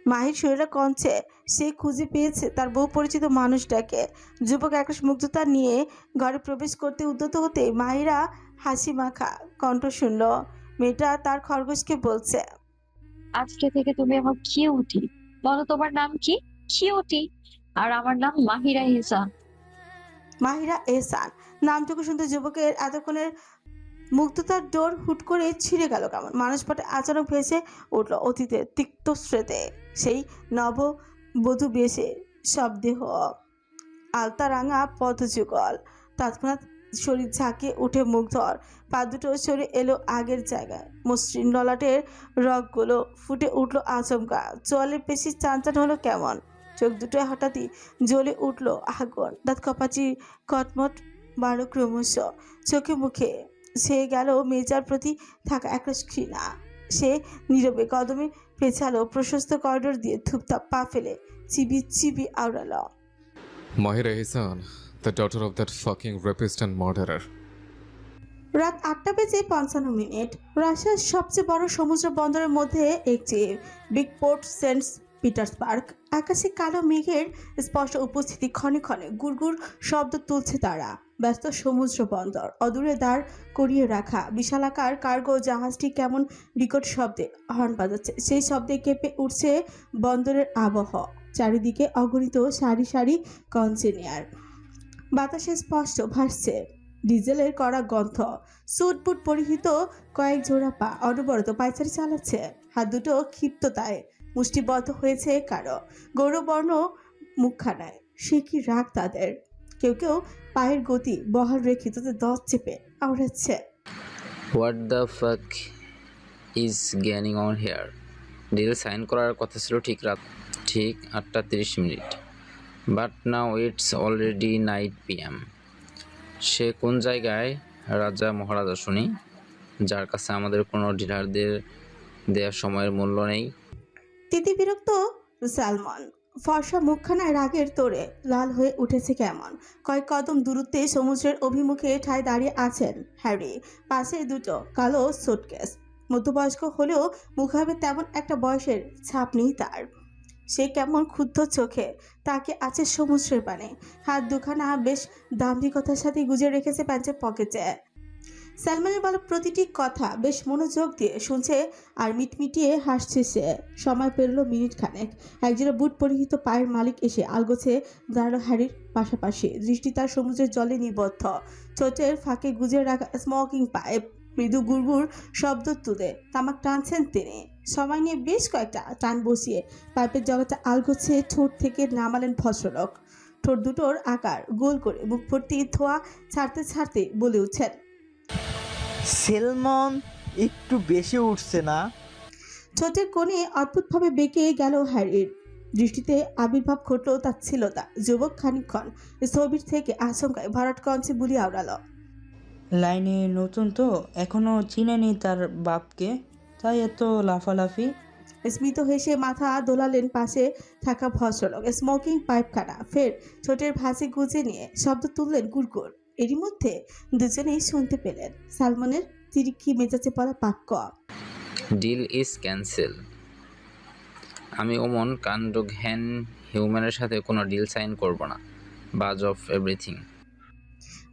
মাহির শরীরে কঞ্চে সে খুঁজে পেয়েছে তার বহু পরিচিত মানুষটাকে। যুবক একরাশ মুগ্ধতা নিয়ে ঘরে প্রবেশ করতে উদ্যত হতে মাহিরা হাসি মাখা কণ্ঠ শুনল। মেয়েটা তার খরগোশকে বলছে, আজকে থেকে তুমি আমার কিউটি। বলো তোমার নাম কি? কিউটি। আর আমার নাম মাহিরা ইহসান। মাহিরা এহসান নামটুকু শুনতে যুবকের এতক্ষণের মুগ্ধতার ডোর হুট করে ছিঁড়ে গেল কেমন। মানুষপটে আচরণ ভেসে উঠল অতীতের তিক্ত স্রোতে। সেই নববধূ বেশে শব্দেহ আলতা রাঙা পথযুগল। তৎক্ষণাৎ শরীর ঝাঁকিয়ে উঠে মুগ্ধর পা দুটো সরে এলো আগের জায়গায়। মসৃণ ললাটের রগগুলো ফুটে উঠল আচমকা। চোয়ালের পেশি চানচান হলো কেমন। চোখ দুটোয় হঠাৎই জ্বলে উঠল আগুন। দাঁত কপাচি কটমট বাড়ো ক্রমশ। চোখে মুখে সে গেল মেজার প্রতি থাকা একরাশ ঘৃণা। সে নীরবে কদমে পেছালো প্রশস্ত করিডোর দিয়ে। থুপথাপ পা ফেলে চিবি চিবি আওড়ালো, Mahira Ehsan, the daughter of that fucking rapist and murderer. রাত 8:55 রাশিয়ার সবচেয়ে বড় সমুদ্র বন্দরের মধ্যে একটি বিগ পোর্ট সেন্ট পিটার্সবার্গ। আকাশে কালো মেঘের স্পষ্ট উপস্থিতি, ক্ষণে ক্ষণে গুড়গুড় শব্দ তুলছে তারা। ব্যস্ত সমুদ্র বন্দর, অদূরে দাঁড় করিয়ে রাখা বিশালাকার কার্গো জাহাজটি কেমন বিকট শব্দে হর্ন বাজাচ্ছে। সেই শব্দে কেঁপে উঠছে বন্দরের আবহাওয়া। চারিদিকে অগণিত সারি সারি কন্টেইনার, বাতাসে স্পষ্ট ভাসছে ডিজেলের কড়া গন্ধ। স্যুটবুট পরিহিত কয়েক জোড়া পা অনবরত পায়চারি চালাচ্ছে, হাত দুটো ক্ষিপ্ততায় মুষ্টিবদ্ধ হয়েছে কারো। গৌরবর্ণ মুখখানায় সে কি রাগ তাদের। কেউ কেউ পায়ের গতি বহাল রেখে তাদের দশ চেপে আওড়াচ্ছে। What the fuck is going on here? Deal sign করার কথা ছিল ঠিক 8:30, but now it's already 9 PM। সে কোন জায়গায় রাজা মহারাজা শুনি, যার কাছে আমাদের কোনো ডিলারদের দেওয়ার সময়ের মূল্য নেই? তিতি বিরক্ত সালমান, ফর্সা মুখখানায় রাগের তোড়ে লাল হয়ে উঠেছে কেমন। কয়েক কদম দূরত্বে সমুদ্রের অভিমুখে ঠায় দাঁড়িয়ে আছেন হ্যারি, পাশে দুটো কালো সুটকেস। মধ্যবয়স্ক হলেও মুখাবে তেমন একটা বয়সের ছাপ নেই তার। সে কেমন ক্ষুব্ধ চোখে তাকে আছে সমুদ্রের পানে। হাত দুখানা বেশ দাম্ভিকতার সাথে গুজে রেখেছে প্যান্টের পকেটে। সালমানের বলা প্রতিটি কথা বেশ মনোযোগ দিয়ে শুনছে আর মিটমিটিয়ে হাসছে সে। সময় পেরোলো মিনিট খানেক। একজোড়া বুট পরিহিত পায়ের মালিক এসে আলগোছে দাঁড়ালো হ্যারির পাশাপাশি। দৃষ্টি তার সমুদ্রের জলে নিবদ্ধ। ঠোঁটের ফাঁকে গুজে রাখা স্মোকিং পাইপ মৃদু গুড়গুড় শব্দ তুলে তামাক টানছেন তিনি। সময় নিয়ে বেশ কয়েকটা টান বসিয়ে পাইপের জগতে আলগোছে ঠোঁট থেকে নামালেন ভদ্রলোক। ঠোঁট দুটোর আকার গোল করে মুখ ভর্তি ধোয়া ছাড়তে ছাড়তে বলে উঠছেন, সেলমন একটু বেশি উঠছে না? ঠোঁটের কোণে অদ্ভুতভাবে বেঁকে গেল হ্যারির। দৃষ্টিতে আবির্ভাব ঘটল তাচ্ছিলতা। যুবক খানিকক্ষণ স্থবির থেকে আশঙ্কায় ভরাট কঞ্চে বুলি আওড়ালো। লাইনে নতুন তো, এখনো চিনেনি তার বাপকে, তাই এত লাফালাফি। স্মিত হেসে মাথা দোলালেন পাশে থাকা ভদ্রলোক। স্মোকিং পাইপখানা ফের ঠোঁটের ভাঁজে গুজে নিয়ে শব্দ তুললেন গুড়গুড়। এরই মধ্যে দুজনেই শুনতে পেলেন সালমানের তিরিক্ষি মেজাজে পড়া বাক্য, ডিল ইজ ক্যান্সেল। আমি ওমন কাণ্ডজ্ঞান হিউম্যানের সাথে কোনো ডিল সাইন করব না। বাজ অফ এভরিথিং।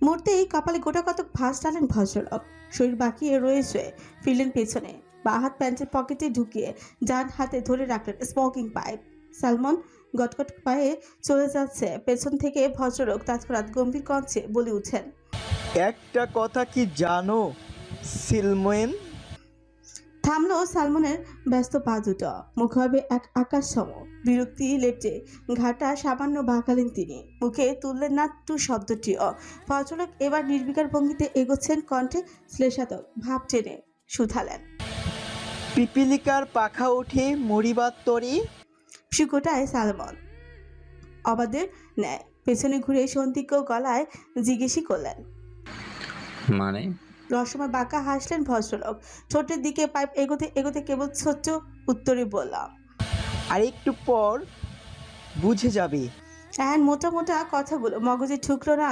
মুহূর্তেই কপালে গোটা কতক ভাঁজ টালেন ভদ্রলোক। শরীর বাঁকিয়ে রয়েছে, ফিরলেন পেছনে, বা হাত প্যান্টের পকেটে ঢুকিয়ে ডান হাতে ধরে রাখলেন স্মোকিং পাইপ। সালমন গটগট পায়ে চলে যাচ্ছে। পেছন থেকে ভদ্রলোক তৎক্ষণাৎ গম্ভীর কণ্ঠে বলে উঠেন, একটা কথা কি জানো সিলমোয়েন? থামলো সালমনের ব্যস্ত পা দুটো। মুখভাবে এক আকাশ সম বিরক্তি লেপটে ঘাটা সামান্য বাঁকালেন তিনি। মুখে তুললেন না টু শব্দটিও। ভদ্রলোক এবার নির্বিকার ভঙ্গিতে এগোচ্ছেন, কণ্ঠে শ্লেষাতক ভাব টেনে শুধালেন, পিপিলিকার পাখা ওঠে মরিবার তরি? শিকোটায় সালমন অবাদের ন্যায় পেছনে ঘুরে সন্দিগ্ধ গলায় জিজ্ঞেসই করলেন। মানে? রসময় বাঁকা হাসলেন ভদ্রলোক। ঠোঁটের দিকে পাইপ এগোতে এগোতে কেবল ছোট্ট উত্তরে বললাম, আর একটু পর বুঝে যাবে। এন মোটা মোটা কথাগুলো মগজে ঠুকলো না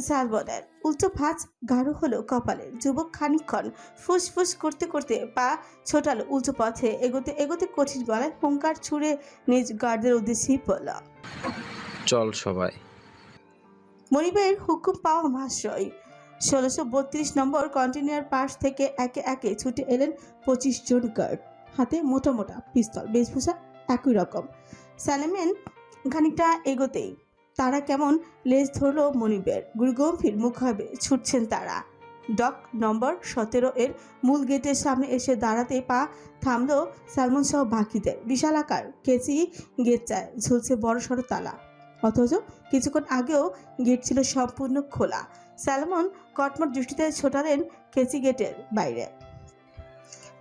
সালমনের। উল্টো ভাঁজ গাঢ় হলো কপালের। যুবক খানিকক্ষণ ফুসফুস করতে করতে পা ছোটালো উল্টো পথে। এগোতে এগোতে কঠিন গলায় হুঙ্কার ছুঁড়ে নিজ গার্ডের উদ্দেশ্যেই বলল, চল সবাই। মনিবের হুকুম পাওয়া মাত্রই 1632 নম্বর কন্টেইনার পাশ থেকে একে একে ছুটে এলেন 25 জন গার্ড, হাতে মোটা মোটা পিস্তল, বেশভূষা একই রকম। সালেমেন খানিকটা এগোতেই তারা কেমন লেজ ধরলো মনিবের। গুরুগম্ভীর মুখ হবে ছুটছেন তারা। ডক নম্বর 17 এর মূল গেটের সামনে এসে দাঁড়াতে পা থামলো সালমন সহ বাকিদের। বিশাল আকার কেচি গেটটায় ঝুলছে বড় সড়ো তালা, অথচ কিছুক্ষণ আগেও গেট ছিল সম্পূর্ণ খোলা। সালমন কটমট দৃষ্টিতে ছোটালেন কেচি গেটের বাইরে,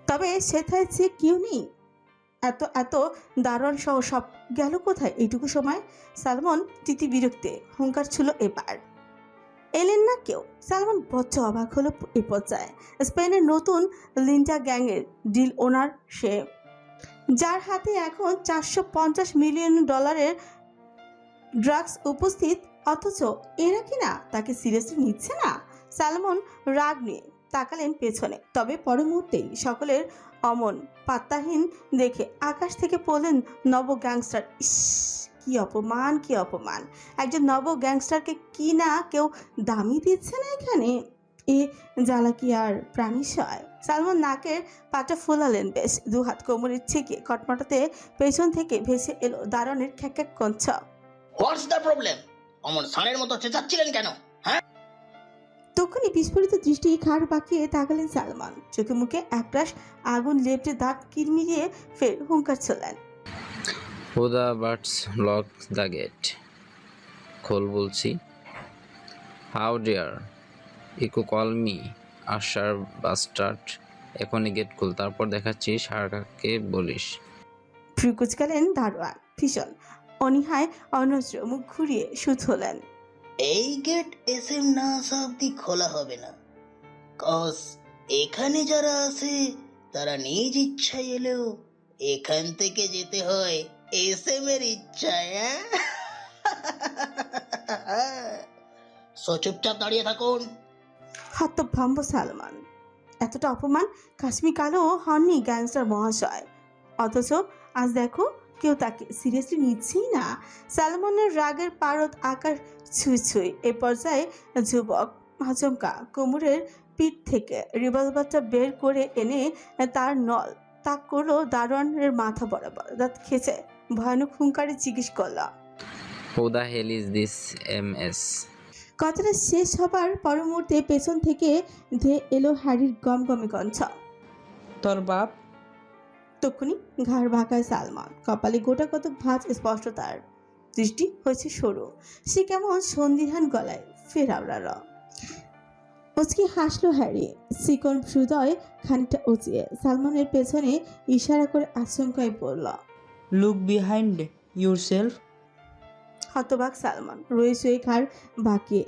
তবে সেথায় যে কেউ নেই। এত এত দারোয়ান সহ সব গেল কোথায় এইটুকু সময়? সালমন তিতি বিরক্তে হুঙ্কার ছিল এবার। এলেন না কেউ। সালমন বচ্চ অবাক হলো এ পর্যায়ে। স্পেনের নতুন লিন্ডা গ্যাংয়ের ডিল ওনার সে, যার হাতে এখন $450 মিলিয়ন ড্রাগস উপস্থিত, অথচ এরা কিনা তাকে সিরিয়াসলি নিচ্ছে না। সালমন রাগ নিয়ে তাকালেন পেছনে, তবে পর মুহূর্তেই সকলের অমন পাত্তাহীন দেখে আকাশ থেকে পড়লেন নব গ্যাংস্টার। ইস, কি অপমান, কি অপমান! একজন নব গ্যাংস্টারকে কি না কেউ দামি দিচ্ছে না এখানে। এ জ্বালা কি আর প্রাণী সয়? সালমান নাকের পাটা ফোলালেন বেশ, দুহাত কোমরের ছেঁকে কটমটাতে পেছন থেকে ভেসে এলো দারণের খ্যাক কঞ্চ। What's the problem? অমন ষাঁড়ের মতো চেঁচাচ্ছিলেন কেন? হ্যাঁ, তখনই বিস্ফোরিত দৃষ্টি ঘাড় বাঁকিয়ে তাকালেন সালমান, চোখে মুখে একরাশ আগুন লেপটে দাঁত কিরমিরিয়ে ফের হুঙ্কার ছোলেন। হুদা বাটস লক দ্য গেট। খোল বলছি। How dare you call me আশার বাস্টার্ড। এখনই গেট খুল, তারপর দেখাচ্ছি সারকাকে বলিস। ফ্রি কুচকালেন দারোয়ান, ভীষণ অনীহায় অনস্র মুখ ঘুরিয়ে সুত হলেন। এই গেট এসএম না আসা অব্দি খোলা হবে না, কজ এখানে যারা আছে তারা নিজ ইচ্ছায় এলেও এখান থেকে যেতে হয় এসএম এর ইচ্ছায়। সো চুপচাপ দাঁড়িয়ে থাকুন। হতভম্ব সালমান। এতটা অপমান কাশ্মীর কালো হননি গ্যাংস্টার মহাশয়, অথচ আজ দেখো কেউ তাকে সিরিয়াসলি নিচ্ছেই না। সালমানের রাগের পারদ আকার ছুঁই ছুঁই। এ পর্যায়ে যুবক আচমকা কোমরের পিঠ থেকে রিভলভারটা বের করে এনে তার নল তাক করলো দারোয়ানের মাথা বরাবর, দাঁত খেঁচে ভয়ানক হুঙ্কারে জিজ্ঞেস করল। Who the hell is this MS? কথাটা শেষ হবার পর মুহূর্তে পেছন থেকে ধেয়ে এলো হ্যারির গমগমে কণ্ঠ। তোর বাপ? তখনই ঘাড় বাঁকায় সালমান, কপালে গোটা কত ভাঁজ স্পষ্ট, তার দৃষ্টি হয়েছে সরু। সে কেমন সন্দিহান গলায় ফের আওড়াল। মুচকি হাসলো হ্যারি, চিকন হৃদয় খানিকটা উঁচিয়ে সালমানের পেছনে ইশারা করে আশঙ্কায় পড়ল। Look behind yourself. হতবাক সালমান রয়েছে ঘাড় বাঁকিয়ে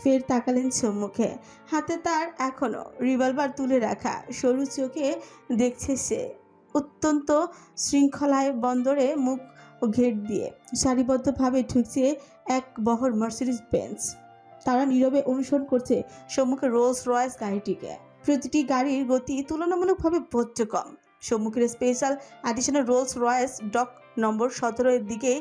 ফের তাকালেন সম্মুখে। হাতে তার এখনো রিভলভার তুলে রাখা, সরু চোখে দেখছে সে। অত্যন্ত শৃঙ্খলায় বন্দরে মুখ ঘেট দিয়ে সারিবদ্ধভাবে ঢুকছে এক বহর মার্সিডিজ বেঞ্চ। তারা নীরবে অনুসরণ করছে সম্মুখে রোলস রয়েস গাড়িটিকে। প্রতিটি গাড়ির গতি তুলনামূলকভাবে বড্ড কম। সম্মুখের স্পেশাল এডিশনের রোলস রয়েস ডক নম্বর 17 এর দিকে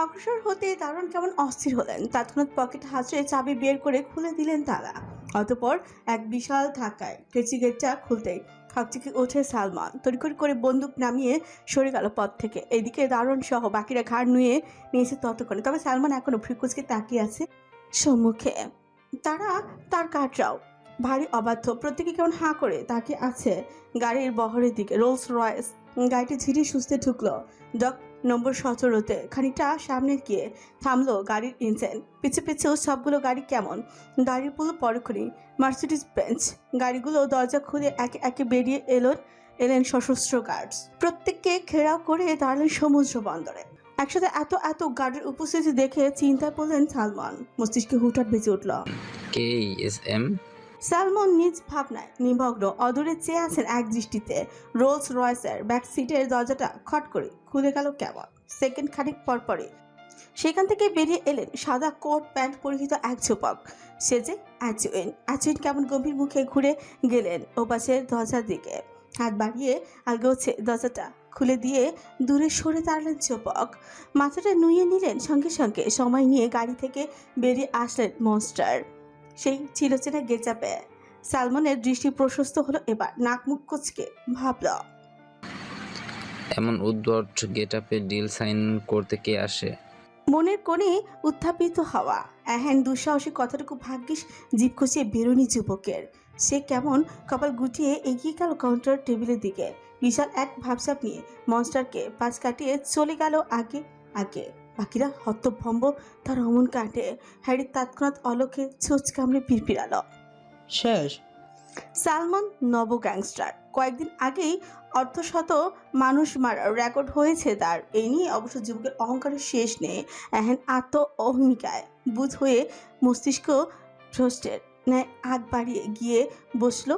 অগ্রসর হতে দারুণ কেমন অস্থির হলেন। তৎক্ষণাৎ পকেট হাতড়ে চাবি বের করে খুলে দিলেন তালা। অতঃপর এক বিশাল ধাক্কায় কেচি গেটটা খুলতেই হকচকে ওঠে সালমান, তড়িঘড়ি করে বন্দুক নামিয়ে সরে গেল পথ থেকে। এদিকে দারুণ সহ বাকিরা ঘাড় নুয়ে নিয়েছে ততক্ষণে, তবে সালমান এখনো ফ্রিকুচকে তাকিয়ে আছে সম্মুখে। তারা তার কাঠরাও ভারী অবাধ্য, প্রত্যেকে কেমন হাঁ করে তাকিয়ে আছে গাড়ির বহরের দিকে। রোলস রয়েস গাড়িটি ধীরে সুস্থে ঢুকলো ডক নম্বর 17-তে। খানিকটা সামনে গিয়ে থামলো গাড়ির ইঞ্জিন। পিছু পিছু সবগুলো গাড়ি কেমন গাড়ির পুরো পরক্ষণে মার্সিডিজ বেঞ্চ। গাড়িগুলো দরজা খুলে একে একে বেরিয়ে এলেন সশস্ত্র গার্ডস। প্রত্যেককে ঘেরাও করে দাঁড়ালেন সমুদ্র বন্দরে। একসাথে এত এত গার্ডের উপস্থিতি দেখে চিন্তায় পড়লেন সালমান, মস্তিষ্কে হুটহাট বেঁচে উঠল। KSM? সালমন নিজ ভাবনায় নিমগ্ন, অদূরে চেয়ে আছেন এক দৃষ্টিতে। রোলস রয়েসের ব্যাক সিটের দরজাটা খট করে খুলে গেল কেমন। সেকেন্ড খানিক পরপরই সেখান থেকে বেরিয়ে এলেন সাদা কোট প্যান্ট পরিহিত এক যুবক, সেজে অ্যাচুইন কেমন গম্ভীর মুখে ঘুরে গেলেন ওপাশের দরজার দিকে। হাত বাড়িয়ে আগোছে দরজাটা খুলে দিয়ে দূরে সরে দাঁড়ালেন যুবক। মাথাটা নুয়ে নিলেন, সঙ্গে সঙ্গে সময় নিয়ে গাড়ি থেকে বেরিয়ে আসলেন মনস্টার। সেই চিরচেনা গেচাপে সালমানের দৃষ্টি প্রশস্ত হলো এবার। নাক মুখ কুচকে ভাবল, এমন উদ্ভট গেটআপে ডিল সাইন করতে কে আসে? মনের কোণে উত্থাপিত হওয়া এহেন দুঃসাহসী কথাটুকু ভাগ্যিস জিভ খসিয়ে বেরোনি যুবকের। সে কেমন কপাল গুটিয়ে এগিয়ে গেল কাউন্টার টেবিলের দিকে। বিশাল এক ভাবসাব নিয়ে মনস্টারকে পাশ কাটিয়ে চলে গেল আগে আগে। বাকিরা হতভম্ব তার অমন কাটে। হ্যারি তৎক্ষণাৎ অলোকে ছোঁচ কামড়ে পিরপিরালো। শেষ? সালমান নব গ্যাংস্টার, কয়েকদিন আগেই অর্ধশত মানুষ মারার রেকর্ড হয়েছে তার। এই নিয়ে অবশ্য যুবকের অহংকারের শেষ নেই। এহেন আত্ম অহমিকায় বুধ হয়ে মস্তিষ্ক ভ্রষ্টের ন্যায় হাত বাড়িয়ে গিয়ে বসলো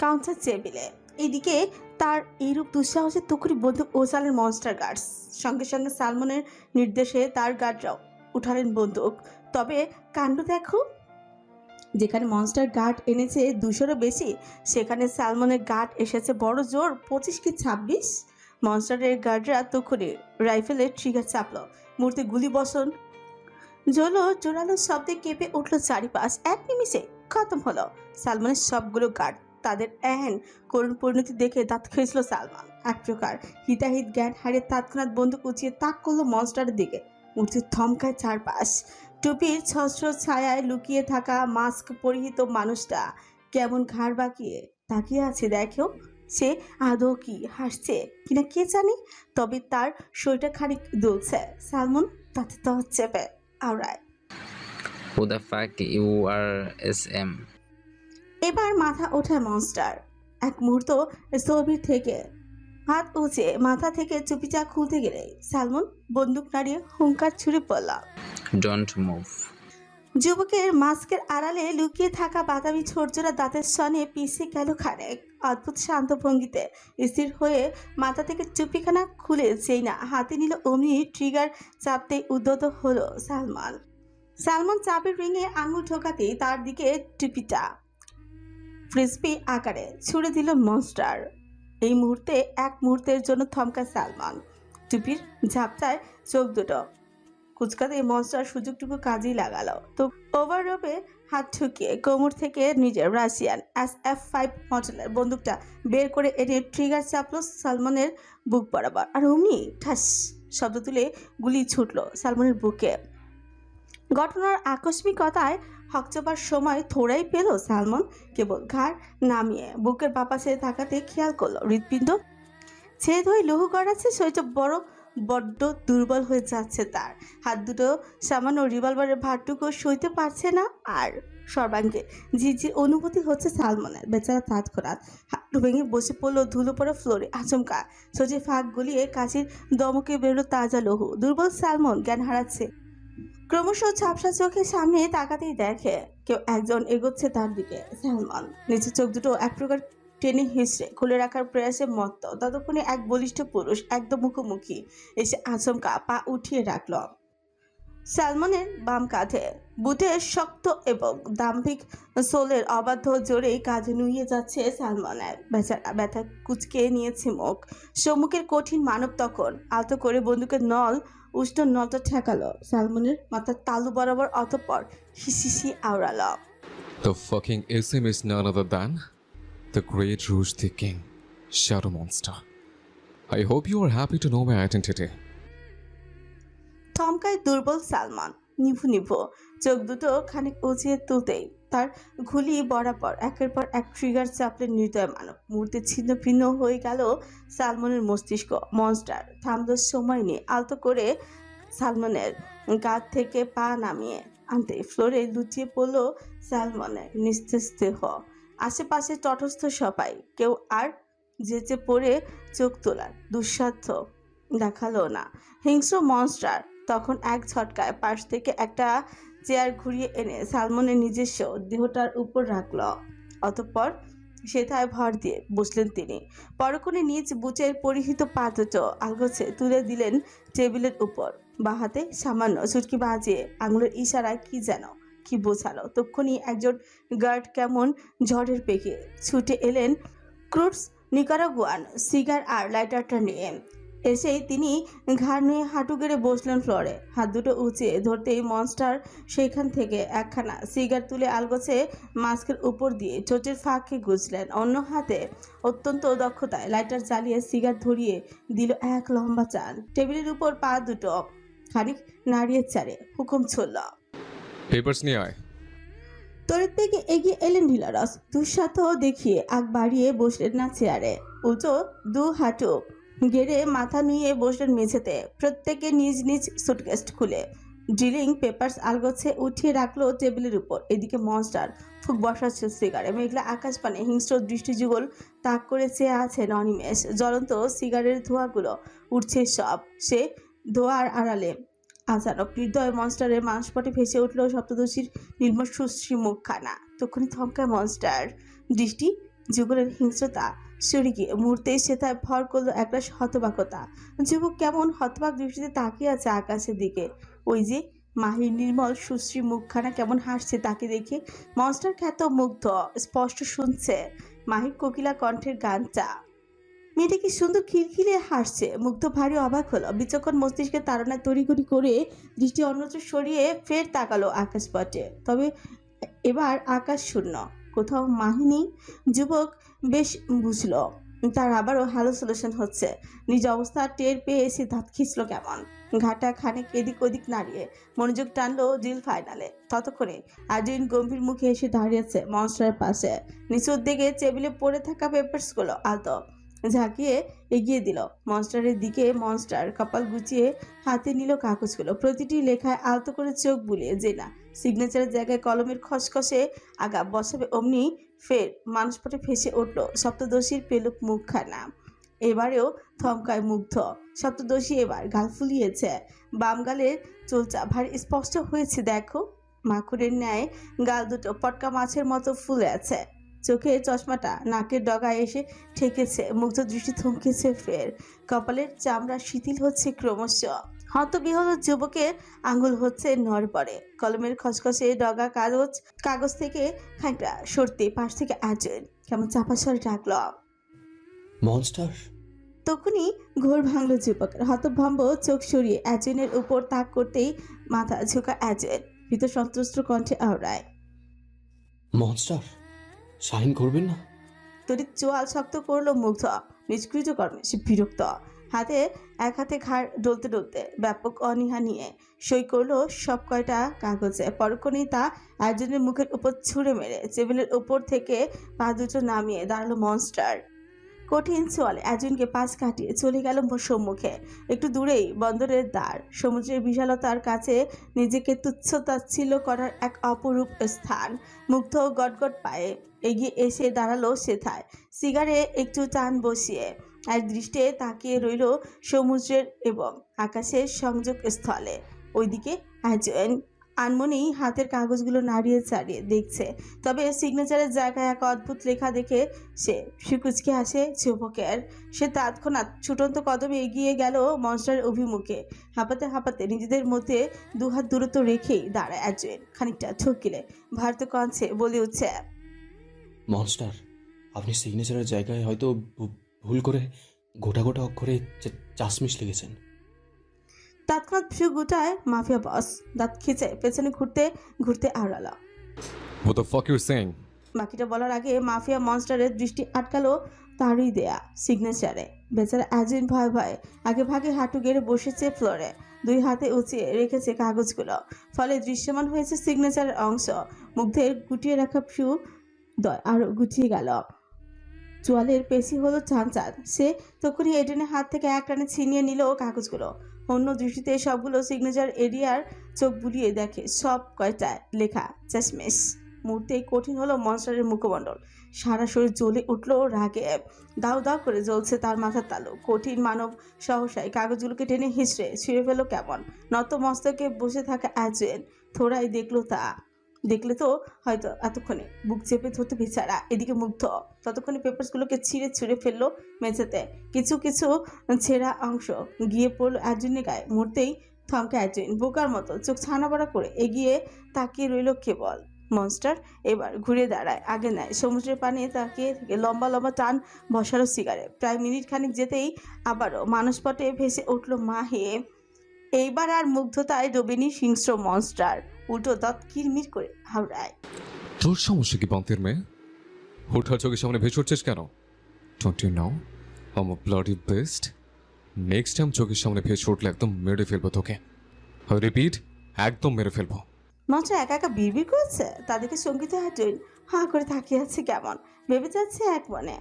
কাউন্টার টেবিলে। এদিকে তার এইরূপ দুঃসাহসে তুকুরি বন্দুক ওসালেন মনস্টার গার্ডস। সঙ্গে সঙ্গে সালমানের নির্দেশে তার গার্ডরাও উঠালেন বন্দুক। তবে কাণ্ড দেখো, যেখানে মনস্টার গার্ড এনেছে 200-রও বেশি, সেখানে সালমনের গার্ড এসেছে বড় জোর 25 কি 26। মনস্টারের গার্ডরা তখনই রাইফেলের ট্রিগার চাপল, মুহূর্তে গুলি বসন জলো জোরালো শব্দে কেঁপে উঠল চারিপাশ। এক নিমিষে খতম হলো সালমানের সবগুলো গার্ড। তাদের এহেন করুণ পরিণতি দেখে দাঁত খেয়েছিল সালমান। এক প্রকার হিতাহিত জ্ঞান হারিয়ে তৎক্ষণাৎ বন্দুক উঁচিয়ে তাক করলো মনস্টারের দিকে। মূর্তি থমকায় চারপাশ। টুপির ছত্র ছায়ায় লুকিয়ে থাকা মাস্ক পরিহিত মানুষটা কেমন ঘাড় বাঁকিয়ে তাকিয়ে আছে দেখেও। সে আদৌ কি হাসছে কিনা কে জানে, তবে তার শরীরটা খানিক দুলছে। সালমান তাতে তো চেপে আওড়ায়। Who the fuck you are SM? এবার মাথা ওঠায় মনস্টার। এক মুহূর্ত স্থবির থেকে হাত উঁচে মাথা থেকে চুপিচা খুলতে গেলে সালমান বন্দুক নাড়িয়ে হুঙ্কার ছুড়ে পড়ল। Don't move. যুবকের মাস্কের আড়ালে লুকিয়ে থাকা বাদামি ছোটজোড়া দাঁতের সনে পিছিয়ে গেল খানেক। অদ্ভুত শান্ত ভঙ্গিতে স্থির হয়ে মাথা থেকে চুপিখানা খুলে যেই না হাতে নিল অমনি ট্রিগার চাপতে উদ্যত হলো সালমান। সালমান চাপের রিংয়ে আঙুল ঢোকাতেই তার দিকে টুপিটা ফ্রিসবি আকারে ছুড়ে দিল মনস্টার। এই মুহূর্তে এক মুহূর্তের জন্য থমকা সালমান। টুপির ঝাপটায় চোখ দুটো কুচকাতে মনস্টার সুযোগটুকু কাজেই লাগালো। তো ওভাররোপে হাত ঠুকিয়ে কোমর থেকে নিজের রাশিয়ান SF-5 মডেলের বন্দুকটা বের করে এনে ট্রিগার চাপলো সালমানের বুক বরাবর। আর অমনি ঠাস শব্দ তুলে গুলি ছুটলো সালমানের বুকে। ঘটনার আকস্মিকতায় হকচপার সময় থোড়াই পেল সালমান। কেবল ঘাড় নামিয়ে বুকের বাপাসে তাকাতে খেয়াল করলো হৃৎপিণ্ড ছেদ হয়ে লৌহ গড়াচ্ছে। শরীরটা বড্ড দুর্বল হয়ে যাচ্ছে তার। হাত দুটো সামান্য রিভলভারের ভারটুকু সইতে পারছে না। আর সর্বাঙ্গে ঝিরঝির অনুভূতি হচ্ছে সালমানের। বেচারা তৎক্ষণাৎ হাঁটু ভেঙে বসে পড়লো ধুলো পড়া ফ্লোরে। আচমকা সোজে ফাঁক গলিয়ে কাশির দমকে বেরোলো তাজা লৌহ। দুর্বল সালমান জ্ঞান হারাচ্ছে। ক্রমশ ঝাপসা চোখের সামনে তাকাতেই দেখে কেউ একজন এগোচ্ছে তার দিকে। সালমান নিচে চোখ দুটো এক প্রকার টেনে হিসড়ে খুলে রাখার প্রয়াসে মত্ত। ততক্ষণে এক বলিষ্ঠ পুরুষ একদম মুখোমুখি এসে আচমকা পা উঠিয়ে রাখল সালমানের বাম কাঁধে। বুটের শক্ত এবং দাম্ভিক সোলের অবাধ্য জোরেই কাঁধে নুইয়ে যাচ্ছে সালমানের। বেচারা ব্যথা কুচকে নিয়েছে মুখ। সম্মুখের কঠিন মানব তখন আলতো করে বন্দুকের নল উষ্ণ নলটা ঠেকালো সালমানের মাথার তালু বরাবর। অতঃপর হিসিসি আওড়ালো। The fucking SM is none other than the Great Rouge the King, Shadow Monster. I hope you are happy to know my identity. থমকায় দুর্বল সালমান। নিভু নিভু চোখ দুটো খানিক উঁচিয়ে তুলতেই তার ঘুলি বরাবর একের পর এক ট্রিগার চাপলেন নির্দয় মানব। মুহূর্তে ছিন্ন ভিন্ন হয়ে গেল সালমানের মস্তিষ্ক। মনস্টার থামলো সময় নিয়ে আলতো করে সালমানের গাছ থেকে পা নামিয়ে আনতে ফ্লোরে লুটিয়ে পড়ল সালমানের নিস্তেজ দেহ। আশেপাশে তটস্থ সবাই কেউ আর যেচে পড়ে চোখ তোলার দুঃসাধ্য দেখালো না। হিংস্র মনস্টার তখন এক ঝটকায় পাশ থেকে একটা চেয়ার ঘুরিয়ে এনে সালমানের নিজস্ব দেহটার উপর রাখল। অতঃপর সেথায় ভর দিয়ে বসলেন তিনি। পরক্ষণে নিজ বুচের পরিহিত পা দুটো আলগোছে তুলে দিলেন টেবিলের উপর। বা হাতে সামান্য চুটকি বাজিয়ে আঙুলের ইশারায় কি যেন কি বোঝালো। তক্ষুনি একজন গার্ড কেমন ঝড়ের পেকে ছুটে এলেন ক্রুডস নিকারাগুয়ান সিগার আর লাইটারটা নিয়ে। এসেই তিনি ঘাড় নিয়ে হাঁটু গেড়ে বসলেন ফ্লোরে। হাত দুটো উঁচিয়ে ধরতেই মনস্টার সেইখান থেকে একখানা সিগার তুলে আলগোছে মাস্কের উপর দিয়ে ঠোঁটের ফাঁকে গুজলেন। অন্য হাতে অত্যন্ত দক্ষতায় লাইটার জ্বালিয়ে সিগার ধরিয়ে দিল এক লম্বা চান। টেবিলের উপর পা দুটো খানিক নাড়িয়ে চাড়ে হুকুম ছুড়ল। Papers নিয়ে আয়। তড়িৎ থেকে এগিয়ে এলেন ঢিলারস। দুঃসাধ্য দেখিয়ে আগ বাড়িয়ে বসলেন না চেয়ারে। উঁচু দু হাঁটু গেড়ে মাথা নুয়ে বসলেন মেঝেতে। প্রত্যেকে নিজ নিজ সুটকেস খুলে ড্রিলিং পেপারস আলগোছে উঠিয়ে রাখলো টেবিলের উপর। এদিকে মনস্টার ফুক বসাচ্ছে সিগারে। মেঘলা আকাশ পানে হিংস্র দৃষ্টিযুগল তাক করে চেয়ে আছেন অনিমেষ। জ্বলন্ত সিগারের ধোঁয়াগুলো উঠছে সব। সে ধোঁয়ার আড়ালে আচানক হৃদয় মনস্টারের মাংসপটে ভেসে উঠল সপ্তদশীর নির্মল সুশ্রী মুখখানা। তখনই থমকায় মনস্টার। দৃষ্টি যুগলের হিংস্রতা সরে গিয়ে মুহূর্তে সেথায় ভর করলো একটা হতবাকতা। যুবক কেমন হতবাক দৃষ্টিতে তাকিয়ে আছে আকাশের দিকে। ওই যে মাহির নির্মল সুশ্রী মুখখানা কেমন হাসছে তাকে দেখে। মনস্টার খ্যাত মুগ্ধ, স্পষ্ট শুনছে মাহির কোকিলা কণ্ঠের গানটা। মেয়েটা কি সুন্দর খিলখিলে হাসছে। মুগ্ধ ভারী অবাক হলো। বিচক্ষণ মস্তিষ্কের তাড়নায় তড়িঘড়ি করে দৃষ্টি অন্যত্র সরিয়ে ফের তাকালো আকাশপটে। তবে এবার আকাশ শূন্য, কোথাও মাহি নেই। যুবক বেশ বুঝলো তার আবারও হ্যালোসিলেশন হচ্ছে। নিজ অবস্থা টের পেয়ে সে দাঁত খিঁচল কেমন। ঘাটা খানিক এদিক ওদিক নাড়িয়ে মনোযোগ টানলো ডিল ফাইনালে। ততক্ষণে আজইন গম্ভীর মুখে এসে দাঁড়িয়েছে মনস্টারের পাশে। নিচুর দিকে টেবিলে পড়ে থাকা পেপারসগুলো আলতো ঝাঁকিয়ে এগিয়ে দিল মনস্টারের দিকে। মনস্টার কপাল গুছিয়ে হাতে নিল কাগজগুলো। প্রতিটি লেখায় আলতো করে চোখ বুলিয়ে যে না সিগনেচারের জায়গায় কলমের খসখসে আগা বসাবে অমনি ফের মানুষপটে ফেসে উঠল সপ্তদশীর পেলুক মুখখানা। এবারেও থমকায় মুগ্ধ। সপ্তদশী এবার গাল ফুলিয়েছে। বাম গালের চুলটা ভারী স্পষ্ট হয়েছে দেখো। মাখুরের ন্যায় গাল দুটো পটকা মাছের মতো ফুলে আছে। চোখে চশমাটা নাকের ডগায় এসে ঠেকেছে। মুগ্ধ দৃষ্টি থমকেছে ফের। কপালের চামড়া শিথিল হচ্ছে ক্রমশ। হতবিহল যুবকের আঙ্গুল হচ্ছে নড়বড়ে। কলমের খসখসে ডগা কাগজ থেকে খানিকটা সরতে পাশ থেকে আজেন কেমন চাপা স্বরে ডাকল। মনস্টার। তখনই ঘোর ভাঙল যুবকের। হতভম্ব চোখ সরিয়ে অ্যাজেনের উপর তাক করতেই মাথা ঝোঁকা অ্যাজেন ভীত সন্ত্রস্ত কণ্ঠে আওড়ায়, মনস্টার সাইন করবেন না? তড়িৎ চোয়াল শক্ত করলো মুগ্ধ। নিষ্কৃত কর্মে সে বিরক্ত। এক হাতে ঘাড় ডলতে ডলতে ব্যাপক অনীহা নিয়ে সই করলো সব কয়টা কাগজে। পরক্ষণেই তা একজনের মুখের উপর ছুঁড়ে মেরে টেবিলের উপর থেকে পা দুটো নামিয়ে দাঁড়ালো মনস্টার। কঠিন চোয়ালে একজনকে পাশ কাটিয়ে চলে গেল সম্মুখে। একটু দূরেই বন্দরের দ্বার। সমুদ্রের বিশালতার কাছে নিজেকে তুচ্ছ-তাচ্ছিল্য করার এক অপরূপ স্থান। মুগ্ধ গটগট পায়ে এগিয়ে এসে দাঁড়ালো সেথায়। সিগারে একটু টান বসিয়ে এক দৃষ্টে তাকিয়ে রইল সমুদ্রের এবং আকাশের সংযোগ স্থলে। ওইদিকে একজন আনমনেই হাতের কাগজগুলো নাড়িয়ে চাড়িয়ে দেখছে। তবে সিগনেচারের জায়গায় এক অদ্ভুত লেখা দেখে সে সুকুচকে আসে যুবকের। সে তৎক্ষণাৎ ছুটন্ত কদমে এগিয়ে গেল মনস্টারের অভিমুখে। হাঁপাতে হাঁপাতে নিজেদের মধ্যে দুহাত দূরত্ব রেখেই দাঁড়ায় একজন। খানিকটা ঠকিলে ভারত কঞ্চে বলে উঠছে, মনস্টার, আপনি সিগনেচারের জায়গায় হয়তো ভুল করে গোটা গোটা অক্ষরে চাশমিশ লিখেছেন। তৎক্ষণাৎ ভ্রু গুটায় মাফিয়া বস। দাঁত খিচে পেছনে ঘুরতে ঘুরতে আওড়ালো, What the fuck you're saying? বাকিটা বলার আগে মাফিয়া মনস্টারের দৃষ্টি আটকালো তারই দেয়া সিগনেচারে। বেচারা অ্যাজেন্ট ভয়ে ভয়ে আগে ভাগে হাঁটু গেড়ে বসেছে ফ্লোরে। দুই হাতে উঁচিয়ে রেখেছে কাগজগুলো। ফলে দৃশ্যমান হয়েছে সিগনেচারের অংশ। মুগ্ধের গুটিয়ে রাখা ফ্রু দয় আরো গুটিয়ে গেল। চোয়ালের পেশি হলো চাঁচার। সে তখনই এডেনের হাত থেকে এক টানে ছিনিয়ে নিল কাগজগুলো। অন্য দৃষ্টিতে সবগুলো সিগনেচার এরিয়ার চোখ বুলিয়ে দেখে সব কয়টায় লেখা চাশমেশ। মুহূর্তেই কঠিন হলো মনস্টারের মুখমণ্ডল। সারা শরীর জ্বলে উঠল রাগে। দাউ দাউ করে জ্বলছে তার মাথার তালু। কঠিন মানব সহসায় কাগজগুলোকে টেনে হিঁচড়ে ছুঁড়ে ফেলো কেমন। নত মস্তকে বসে থাকা অ্যাজেন থোড়াই দেখলে তো হয়তো এতক্ষণে বুক চেপে ধরতে বেচারা। এদিকে মুগ্ধ ততক্ষণে পেপারসগুলোকে ছিঁড়ে ফেললো মেঝেতে। কিছু কিছু ছেঁড়া অংশ গিয়ে পড়লো একজনের গায়ে। মুহূর্তেই থমকে একজন বোকার মতো চোখ ছানাবড়া করে এগিয়ে তাকিয়ে রইল কেবল। মনস্টার এবার ঘুরে দাঁড়ায় আগে নেয়। সমুদ্রের পানে তাকিয়ে থেকে লম্বা লম্বা টান বসালো সিগারে। প্রায় মিনিট খানিক যেতেই আবারও মানসপটে ভেসে উঠল মাহে। এইবার আর মুগ্ধতায় ডোবেনি হিংস্র মনস্টার। উল্টো দাঁত কিরমির করে হাওড়ায়, তোর সমস্যা কি বন্তের মেয়ে? হুঠার চোখের সামনে ভেসে উঠছিস কেন? Don't you know I am a bloody best? Next time চোখের সামনে ভেসে উঠলে একদম মেরে ফেলবো তোকে। রিপিট, একদম মেরে ফেলবো। মনস্টার একা একা বিড়বিড় করছে। তাদেরকে সঙ্গীতে হাঁটুন হাঁ করে তাকিয়ে আছে কেমন। ভেবে যাচ্ছে এক মনে,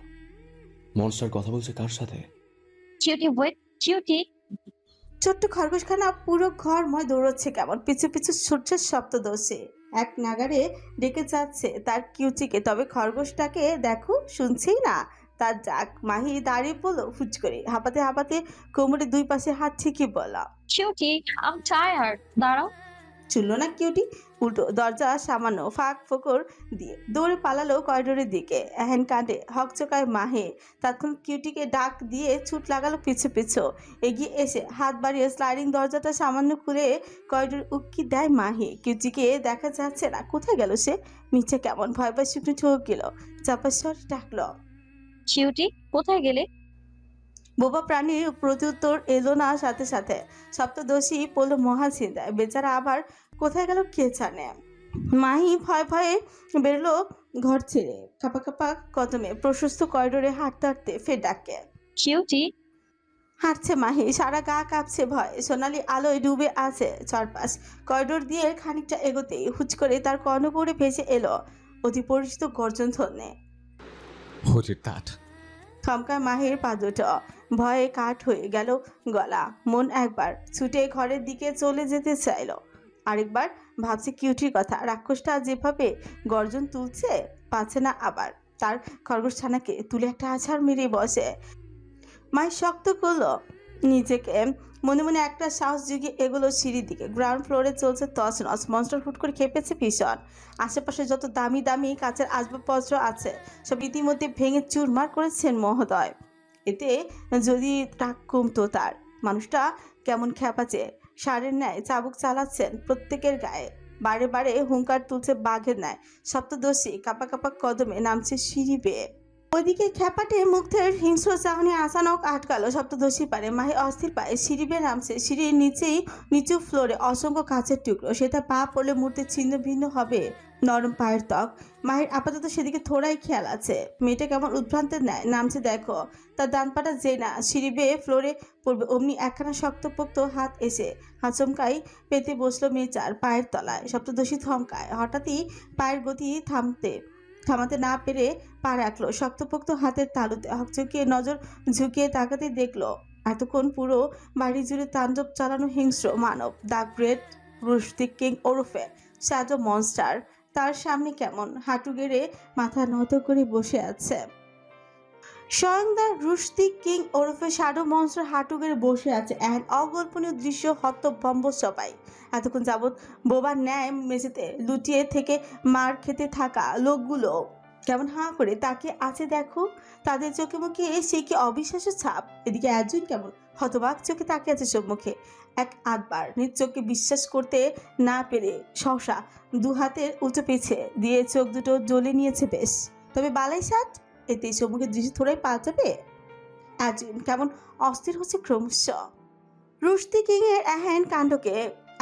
মনস্টার কথা বলছে কার সাথে? Cutie wait cutie. ছোট্ট খরগোশখানা পুরো ঘরময় দৌড়চ্ছে কেমন। পিছু পিছু ছুটছে সপ্তদশী। এক নাগারে ডেকে যাচ্ছে তার কিউচিকে। তবে খরগোশটাকে দেখো শুনছেই না তার ডাক। মাহি দাঁড়িয়ে পড়লো হুচ করে। হাঁপাতে হাঁপাতে কোমরে দুই পাশে হাত ঠিকই বলা, কিউটি আম টায়ার্ড, দাঁড়াও। শুনল না কিউটি, উল্টো দরজা সামান্য ফাঁক ফোকর দিয়ে দৌড়ে পালালো করিডোরের দিকে। এহেন কাণ্ডে হকচকায় মাহি তখন কিউটিকে ডাক দিয়ে ছুট লাগালো পিছু পিছু। এগিয়ে এসে হাত বাড়িয়ে স্লাইডিং দরজাটা সামান্য খুলে করিডোর উক্কি দেয় মাহি। কিউটিকে দেখা যাচ্ছে না, কোথায় গেল সে? নিচে কেমন ভয় পায় শুকনো ঠোক গেল, চাপা স্বর ডাকলো, চিউটি কোথায় গেলে? বোবা প্রাণীর প্রত্যুত্তর এলো না সাথে সাথে। সপ্তদোষী পড়ল মহা চিন্তায়, বেচারা আবার কোথায় গেল কে জানে। মাহি ভয়ে ভয়ে বেরোলো ঘর ছেড়ে। কাপা কাপা কদমে প্রশস্ত করিডোরে হাঁটতে হাঁটতে ফের ডাকে। চিউটি হাঁটছে মাহি, সারা গা কাঁপছে ভয়। সোনালি আলোয় ডুবে আছে চারপাশ। করিডোর দিয়ে খানিকটা এগোতেই হুচ করে তার কর্ণগোড়ে ভেসে এলো অতি পরিচিত গর্জন ধ্বনি। Who did that? থমকায় মাহির পা দুটো, ভয়ে কাঠ হয়ে গেল গলা। মন একবার ছুটে ঘরের দিকে চলে যেতে চাইল, আরেকবার ভাবছে কিউটির কথা। রাক্ষসটা যেভাবে গর্জন তুলছে, পাচ্ছে না আবার তার খরগোশছানাকে তুলে একটা আছাড় মেরে বসে। মাই শক্ত করলো নিজেকে, মনে মনে একটা সাহস জুগিয়ে এগুলো সিঁড়ির দিকে। গ্রাউন্ড ফ্লোরে চলছে তছনছ। মনস্টার হুট করে খেপেছে ভীষণ। আশেপাশে যত দামি দামি কাচের আসবাবপত্র আছে সব ইতিমধ্যে ভেঙে চুরমার করেছেন মহোদয়। এতে যদি রাগ কমতো তার। মানুষটা কেমন খেপাচে, সারের ন্যায় চাবুক চালাচ্ছেন প্রত্যেকের গায়ে, বারে বারে হুঙ্কার তুলছে বাঘের ন্যায়। সপ্তদোষী কাপা কাপা কদমে নামছে সিঁড়ি বেয়ে। ওইদিকে খ্যাপাটে মুগ্ধের হিংস্র চাহনি আচানক আটকালো সপ্তদোষী পারে। মাহি অস্থির পায়ে সিঁড়ি বেয়ে নামছে। সিঁড়ির নিচু ফ্লোরে অসংখ্য কাঁচের টুকরো, সেটা পা পড়লে মুহূর্তে ছিন্ন ভিন্ন হবে নরম পায়ের ত্বক। মাহির আপাতত সেদিকে থোড়াই খেয়াল আছে। মেয়েটা কেমন উদ্ভ্রান্তের ন্যায় নামছে দেখো। তার ডান পাটা যে না সিঁড়ি বেয়ে ফ্লোরে পড়বে, অমনি একখানা শক্তপোক্ত হাত এসে হাচমকাই পেতে বসলো মেয়েটার পায়ের তলায়। সপ্তদোষী থমকায়, হঠাৎই পায়ের গতি থামাতে না পেরে পা রাখলো শক্তপোক্ত হাতের তালুতে। হকচকিয়ে নজর ঝুঁকিয়ে তাকাতে দেখলো এতক্ষণ পুরো বাড়ি জুড়ে তাণ্ডব চালানো হিংস্র মানব, দ্য গ্রেট রুস্টিক কিং ওরফে শ্যাডো মনস্টার তার সামনে কেমন হাঁটু গেড়ে মাথা নত করে বসে আছে। স্বয়ং দ্য রুস্টিক কিং ওরফে শ্যাডো মনস্টার হাঁটু গেড়ে বসে আছে। এক অকল্পনীয় দৃশ্য হতভম্ব সবাই। এতক্ষণ যাবৎ বোবার ন্যায় মেঝেতে লুটিয়ে থেকে মার খেতে থাকা লোকগুলো কেমন হাঁ করে তাকিয়ে আছে দেখো। তাদের চোখে মুখে সে কি অবিশ্বাস্য ছাপ। এদিকে একজন কেমন হতবাক চোখে তাকিয়ে আছে সম্মুখে। এক আধবার নিজ চোখকে বিশ্বাস করতে না পেরে সহসা দু হাতের উঁচু পিছে দিয়ে চোখ দুটো জ্বলে নিয়েছে বেশ। তবে বালাই ষাট, এতে সম্মুখের দৃশ্য থোড়াই পাল্টাবে। একজন কেমন অস্থির হচ্ছে ক্রমশ। রুস্টি কিং এর এহেন কাণ্ডকে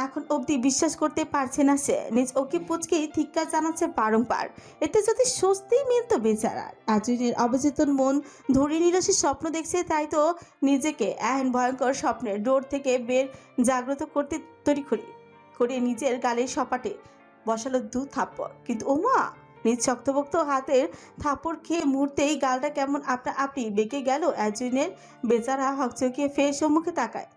এখন অবধি বিশ্বাস করতে পারছে না সে। নিজ ওকে পুচকেই ধিক্কার জানাচ্ছে বারংবার। এতে যদি স্বস্তি মিলত বেচারার। আজুনের অবচেতন মন ধরে নিল সে স্বপ্ন দেখছে, তাই তো নিজেকে এহেন ভয়ঙ্কর স্বপ্নের ডোর থেকে বের জাগ্রত করতে তড়িঘড়ি করে নিজের গালের সপাটে বসালো দু থাপ্পড়। কিন্তু ওমা, নিজ শক্তপোক্ত হাতের থাপ্পড় খেয়ে মুহূর্তেই গালটা কেমন আপনা আপনি বেঁকে গেল অ্যাজুইনের। বেচারা হকচকিয়ে ফের সম্মুখে তাকায়।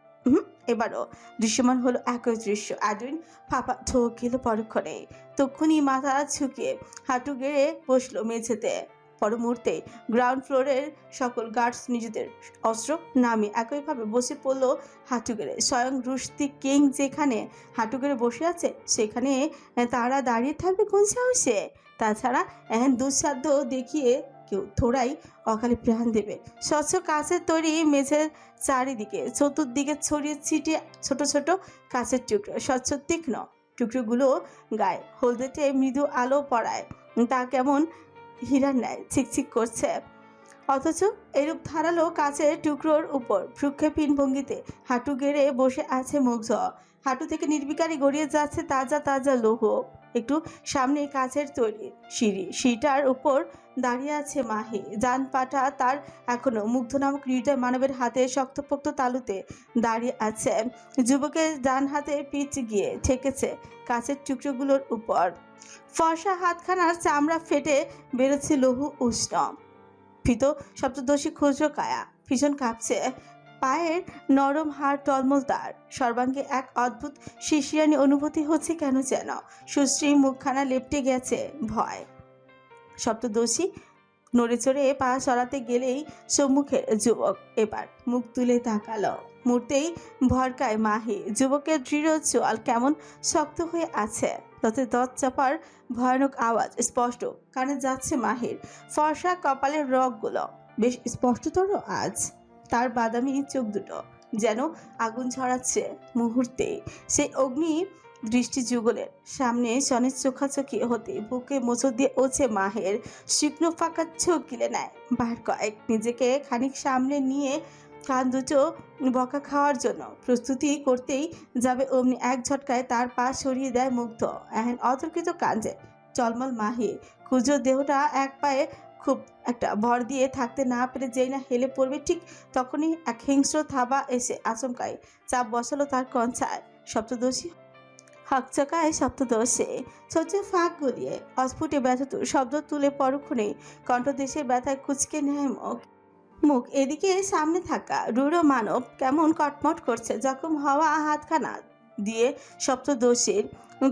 এবারও দৃশ্যমান হলো একই দৃশ্য। অ্যাডুইন ফাঁপা ঠোক গেল পরক্ষণে। তক্ষুনি মাথা ঝুঁকিয়ে হাঁটু গেড়ে বসলো মেঝেতে। পর মুহূর্তে গ্রাউন্ড ফ্লোরের সকল গার্ডস নিজেদের অস্ত্র নামিয়ে একইভাবে বসে পড়লো হাঁটু গেড়ে। স্বয়ং রুস্টি কিং যেখানে হাঁটু গেড়ে বসে আছে সেখানে তারা দাঁড়িয়ে থাকবে কোন সাহসে? তাছাড়া এহেন দুঃসাধ্য দেখিয়ে কেউ থোড়াই অকালে প্রাণ দেবে? স্বচ্ছ কাঁচের তৈরি মেঝের চারিদিকে চতুর্দিকে ছড়িয়ে ছিটিয়ে ছোট ছোট কাঁচের টুকরো, স্বচ্ছ তীক্ষ্ণ টুকরোগুলো গায়ে হলদেটে মৃদু আলো পড়ায় তা কেমন হীরার ন্যায় ছিকছিক করছে। অথচ এরূপ ধারালো কাঁচের টুকরোর উপর ভ্রুক্ষেপহীন ভঙ্গিতে হাঁটু গেড়ে বসে আছে মুগ্ধ। হাঁটু থেকে নির্বিকারী গড়িয়ে যাচ্ছে তাজা তাজা লৌহ। একটু সামনে কাঁচের তৈরি সিঁড়িটার উপর দাঁড়িয়ে আছে মাহি। ডান পাটা তার এখনো মুগ্ধ নামক হৃদয় মানবের হাতে শক্তপোক্ত তালুতে দাঁড়িয়ে আছে। যুবকের ডান হাতে পিঠ গিয়ে ঠেকেছে কাঁচের টুকরোগুলোর উপর। ফর্সা হাতখানার চামড়া ফেটে বেরোচ্ছে লৌহ উষ্ণ। ভীত সপ্তদোষী ক্ষুদ্র কায়া ভীষণ কাঁপছে। পায়ের নরম হাড় টলমল তার। সর্বাঙ্গে এক অদ্ভুত শিশিরানি অনুভূতি হচ্ছে কেন যেন। সুশ্রী মুখখানা লেপটে গেছে ভয়। সপ্তদোষী নড়ে চড়ে পা সরাতে গেলেই সম্মুখের যুবক এবার মুখ তুলে তাকালো। মুহূর্তেই ভরকায় মাহি। যুবকের দৃঢ় চোয়াল কেমন শক্ত হয়ে আছে, তাতে দত চাপার ভয়ানক আওয়াজ স্পষ্ট কানে যাচ্ছে মাহির। ফর্সা কপালের রগগুলো বেশ স্পষ্টতর আজ। তার বাদামি চোখ দুটো যেন আগুন ছড়াচ্ছে মুহূর্তে। সেই অগ্নি দৃষ্টি যুগলের সামনে সনের চোখাচোখি হতে বুকে মোচড় দিয়ে ওছে মাহের। শুকনো ফাঁকা চোখ গিলে নেয় বার কয়েক, নিজেকে খানিক সামনে নিয়ে কান দুটো বকা খাওয়ার জন্য প্রস্তুতি করতেই যাবে অমনি এক ঝটকায় তার পা সরিয়ে দেয় মুগ্ধ। এহেন অতর্কিত কাণ্ডে টলমল মাহি কুজো দেহটা এক পায়ে খুব একটা ভর দিয়ে থাকতে না পেরে যেই না হেলে পড়বে, ঠিক তখনই এক হিংস্র থাবা এসে আচমকায় চাপ বসালো তার কঞ্চায়। সপ্তদোষী হকচকায় সপ্তদশে সহ্য ফাঁক গলিয়ে অস্ফুটে ব্যথত শব্দ তুলে পরক্ষণে কণ্ঠদেশের ব্যথায় কুচকে নেয় মুখ। এদিকে সামনে থাকা রূঢ় মানব কেমন কটমট করছে। জখম হওয়া হাতখানা দিয়ে সপ্তদোষীর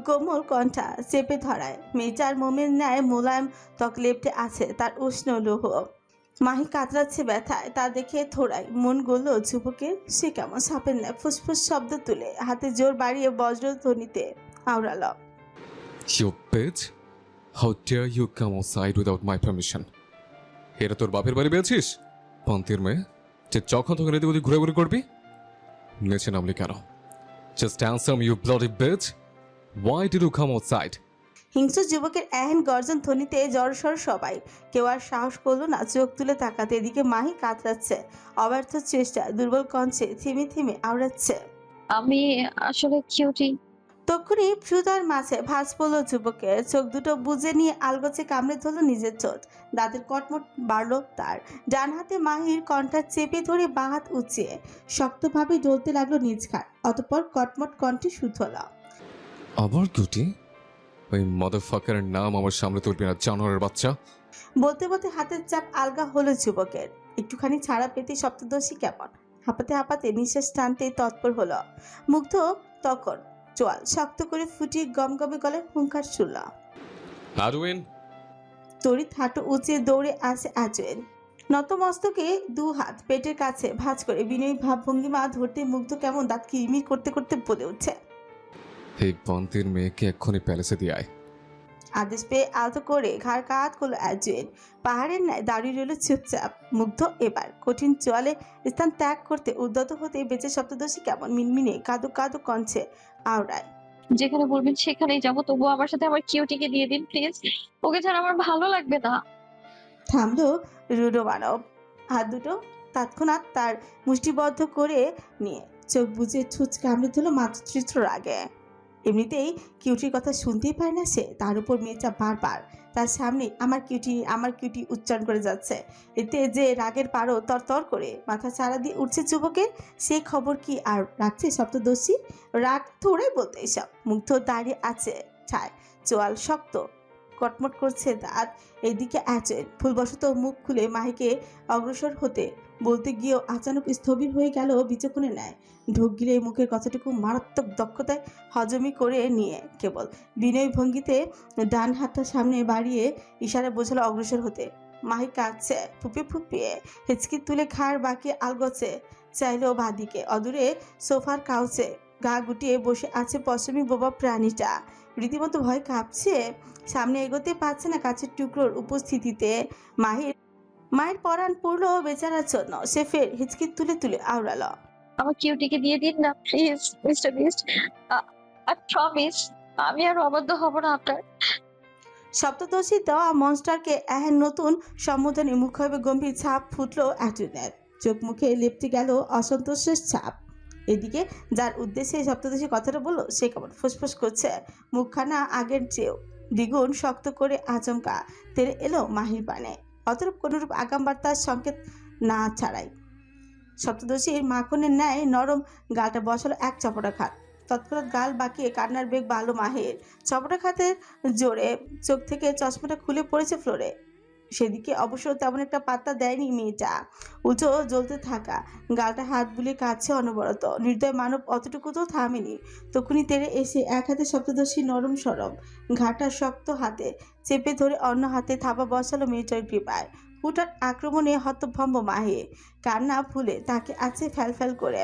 কোমল কণ্ঠা চেপে ধরায়। মেয়েটার মোমের ন্যায় মোলায়েম ত্বক লেপটে আছে তার উষ্ণ লৌহ। মাহি কাতরাচ্ছে ব্যথায়, তা দেখে থোড়াই মন গড়ল যুবকের। সে কেমন সাপের ন্যায় ফুসফুস শব্দ তুলে হাতে জোর বাড়িয়ে বজ্রধ্বনিতে আওড়াল, You bitch! How dare you come outside without my permission? এটা তোর বাপের বাড়ি পেয়েছিস? পন্থীর মেয়ে, যে যখন তখন এদিক ওদিক ঘুরে করবি? নিচে নামলি কেন? Just answer me, you bloody bitch! Why did you come outside? হিংস্র যুবকের এহেন গর্জন ধ্বনিতে জড়সড় সবাই। কেউ আর সাহস করলো না চোখ তুলে তাকাতে। এদিকে মাহি কাতরাচ্ছে, অব্যর্থ চেষ্টা দুর্বল কঞ্চে থিমে থিমে আওড়াচ্ছে, আমি আসলে কিউটি। তক্ষুনি ফ্রুতার মাঝে ভাঁজ পড়ল যুবকের। চোখ দুটো বুজে নিয়ে আলগোছে কামড়ে ধরল নিজের ঠোঁট। দাঁতের কটমট বাড়ল তার। ডান হাতে মাহির কণ্ঠা চেপে ধরে বাঁ হাত উঁচিয়ে শক্তভাবে ডলতে লাগলো নিজ ঘাট। অতঃপর কটমট কণ্ঠে শুধল, আবার গুটি? ওই মাদারফাকারের নাম আমার সামনে তুলবি না, জানোয়ারের বাচ্চা। বলতে বলতে হাতের চাপ আলগা হলো যুবকের। একটুখানি ছাড়া পেতে সপ্তদশী কেমন হাঁপাতে হাঁপাতে নিঃশ্বাস টানতে তৎপর হলো। মুগ্ধ তখন চোয়াল শক্ত করে ফুটিয়ে গমগমে গলায় হুঙ্কার শুনল। আরউইন! তড়িৎ হাঁটু উঁচিয়ে দৌড়ে আসে আজওয়েল। নতমস্তকে দু হাত পেটের কাছে ভাঁজ করে বিনয়ী ভাবভঙ্গিমা ধরতে মুগ্ধ কেমন দাঁত কিরমির করতে করতে বলে উঠছে, এই পন্থীর মেয়েকে এক্ষুনি প্যালেসে দিয়ে আয়। আদেশ পেয়ে আলতো করে ঘাড় কাত করলো আজওয়েল। পাহাড়ের ন্যায় দাঁড়িয়ে রইল চুপচাপ। মুগ্ধ এবার কঠিন চোয়ালে স্থান ত্যাগ করতে উদ্যত হতে বেঁচে সপ্তদশী কেমন মিনমিনে কাদো কাদো কঞ্চে আওড়ায়, যেখানে বলবেন সেখানেই যাবো, তবুও আমার সাথে আমার কিউটিকে দিয়ে দিন প্লিজ। ওকে ছাড়া আমার ভালো লাগবে না। থামলো রূঢ় মানব। হাত দুটো তৎক্ষণাৎ তার মুষ্টিবদ্ধ করে নিয়ে চোখ বুজে ছুঁচ কামড়ে ধরল মাতৃত্ব রাগে। এমনিতেই কিউটির কথা শুনতেই পারে না সে, তার উপর মেয়েটা বারবার তার সামনে আমার কিউটি উচ্চারণ করে যাচ্ছে। এতে যে রাগের পারো তরতর করে মাথা চারা দিয়ে উঠছে যুবকের। সেই খবর কি আর রাখছে সপ্তদশী? রাগ থোড়াই বলতে এসব। মুগ্ধ দাঁড়িয়ে আছে ছায়, চোয়াল শক্ত, কটমট করছে দাঁত। এইদিকে আচেন ভুলবশত মুখ খুলে মাহিকে অগ্রসর হতে বলতে গিয়েও আচানক স্থবির হয়ে গেল বিচক্ষণে নেয়। ঢোক গিলে মুখের কথাটুকু মারাত্মক দক্ষতায় হজমি করে নিয়ে কেবল বিনয় ভঙ্গিতে ডান হাতটা সামনে বাড়িয়ে ইশারা বোঝালো অগ্রসর হতে। মাহি কাঁদছে, ফুপিয়ে ফুপিয়ে হেঁচকি তুলে ঘাড় বাঁকিয়ে আলগোছে চাইলো বাঁদিকে। অদূরে সোফার কাউচে গা গুটিয়ে বসে আছে পশমি বোবা প্রাণীটা। রীতিমতো ভয় কাঁপছে, সামনে এগোতে পারছে না কাছের টুকরোর উপস্থিতিতে। মায়ের পরাণ পড়ল বেচারার জন্য। সে ফের হিচকি তুলে তুলে আওড়ালো, আমার কিউটিকে দিয়ে দিন না please mister beast. I promise আমি আর অবাধ্য হব না আপনার। সপ্তদশী দেওয়া মনস্টারকে এহেন নতুন সম্বোধনে মুখ হবে গম্ভীর ছাপ ফুটলো অ্যাটুনের। চোখ মুখে লেপটে গেল অসন্তোষের ছাপ। এদিকে যার উদ্দেশ্যে সপ্তদশী কথাটা বললো সে কেমন ফুসফুস করছে। মুখখানা আগের চেয়েও দ্বিগুণ শক্ত করে আচমকা তেরে এলো মাহির পানে। অতরূপ কোনরূপ আগাম বার্তার সংকেত না ছাড়াই সপ্তদশীর মাখনের ন্যায় নরম গালটা বসালো এক চপটা খাত। তৎক্ষণাৎ গাল বাঁকিয়ে কান্নার বেগ বাড়লো মাহির। চপটা খাতের জোরে চোখ থেকে চশমাটা খুলে পড়েছে ফ্লোরে। সেদিকে অবশ্য তেমন একটা পাত্তা দেয়নি মেয়েটা। উল্টো জ্বলতে থাকা গালটা হাত বুলিয়ে কাছে অনবরত। নির্দয় মানব অতটুকু তো থামেনি। তখনই তেড়ে এসে এক হাতে সপ্তদশী নরম সরম ঘাটা শক্ত হাতে চেপে ধরে অন্য হাতে থাবা বসালো মেয়েটার কৃপায়। হুঠাৎ আক্রমণে হতভম্ব মাহি কান্না ভুলে তাকে আছে ফ্যালফ্যাল করে।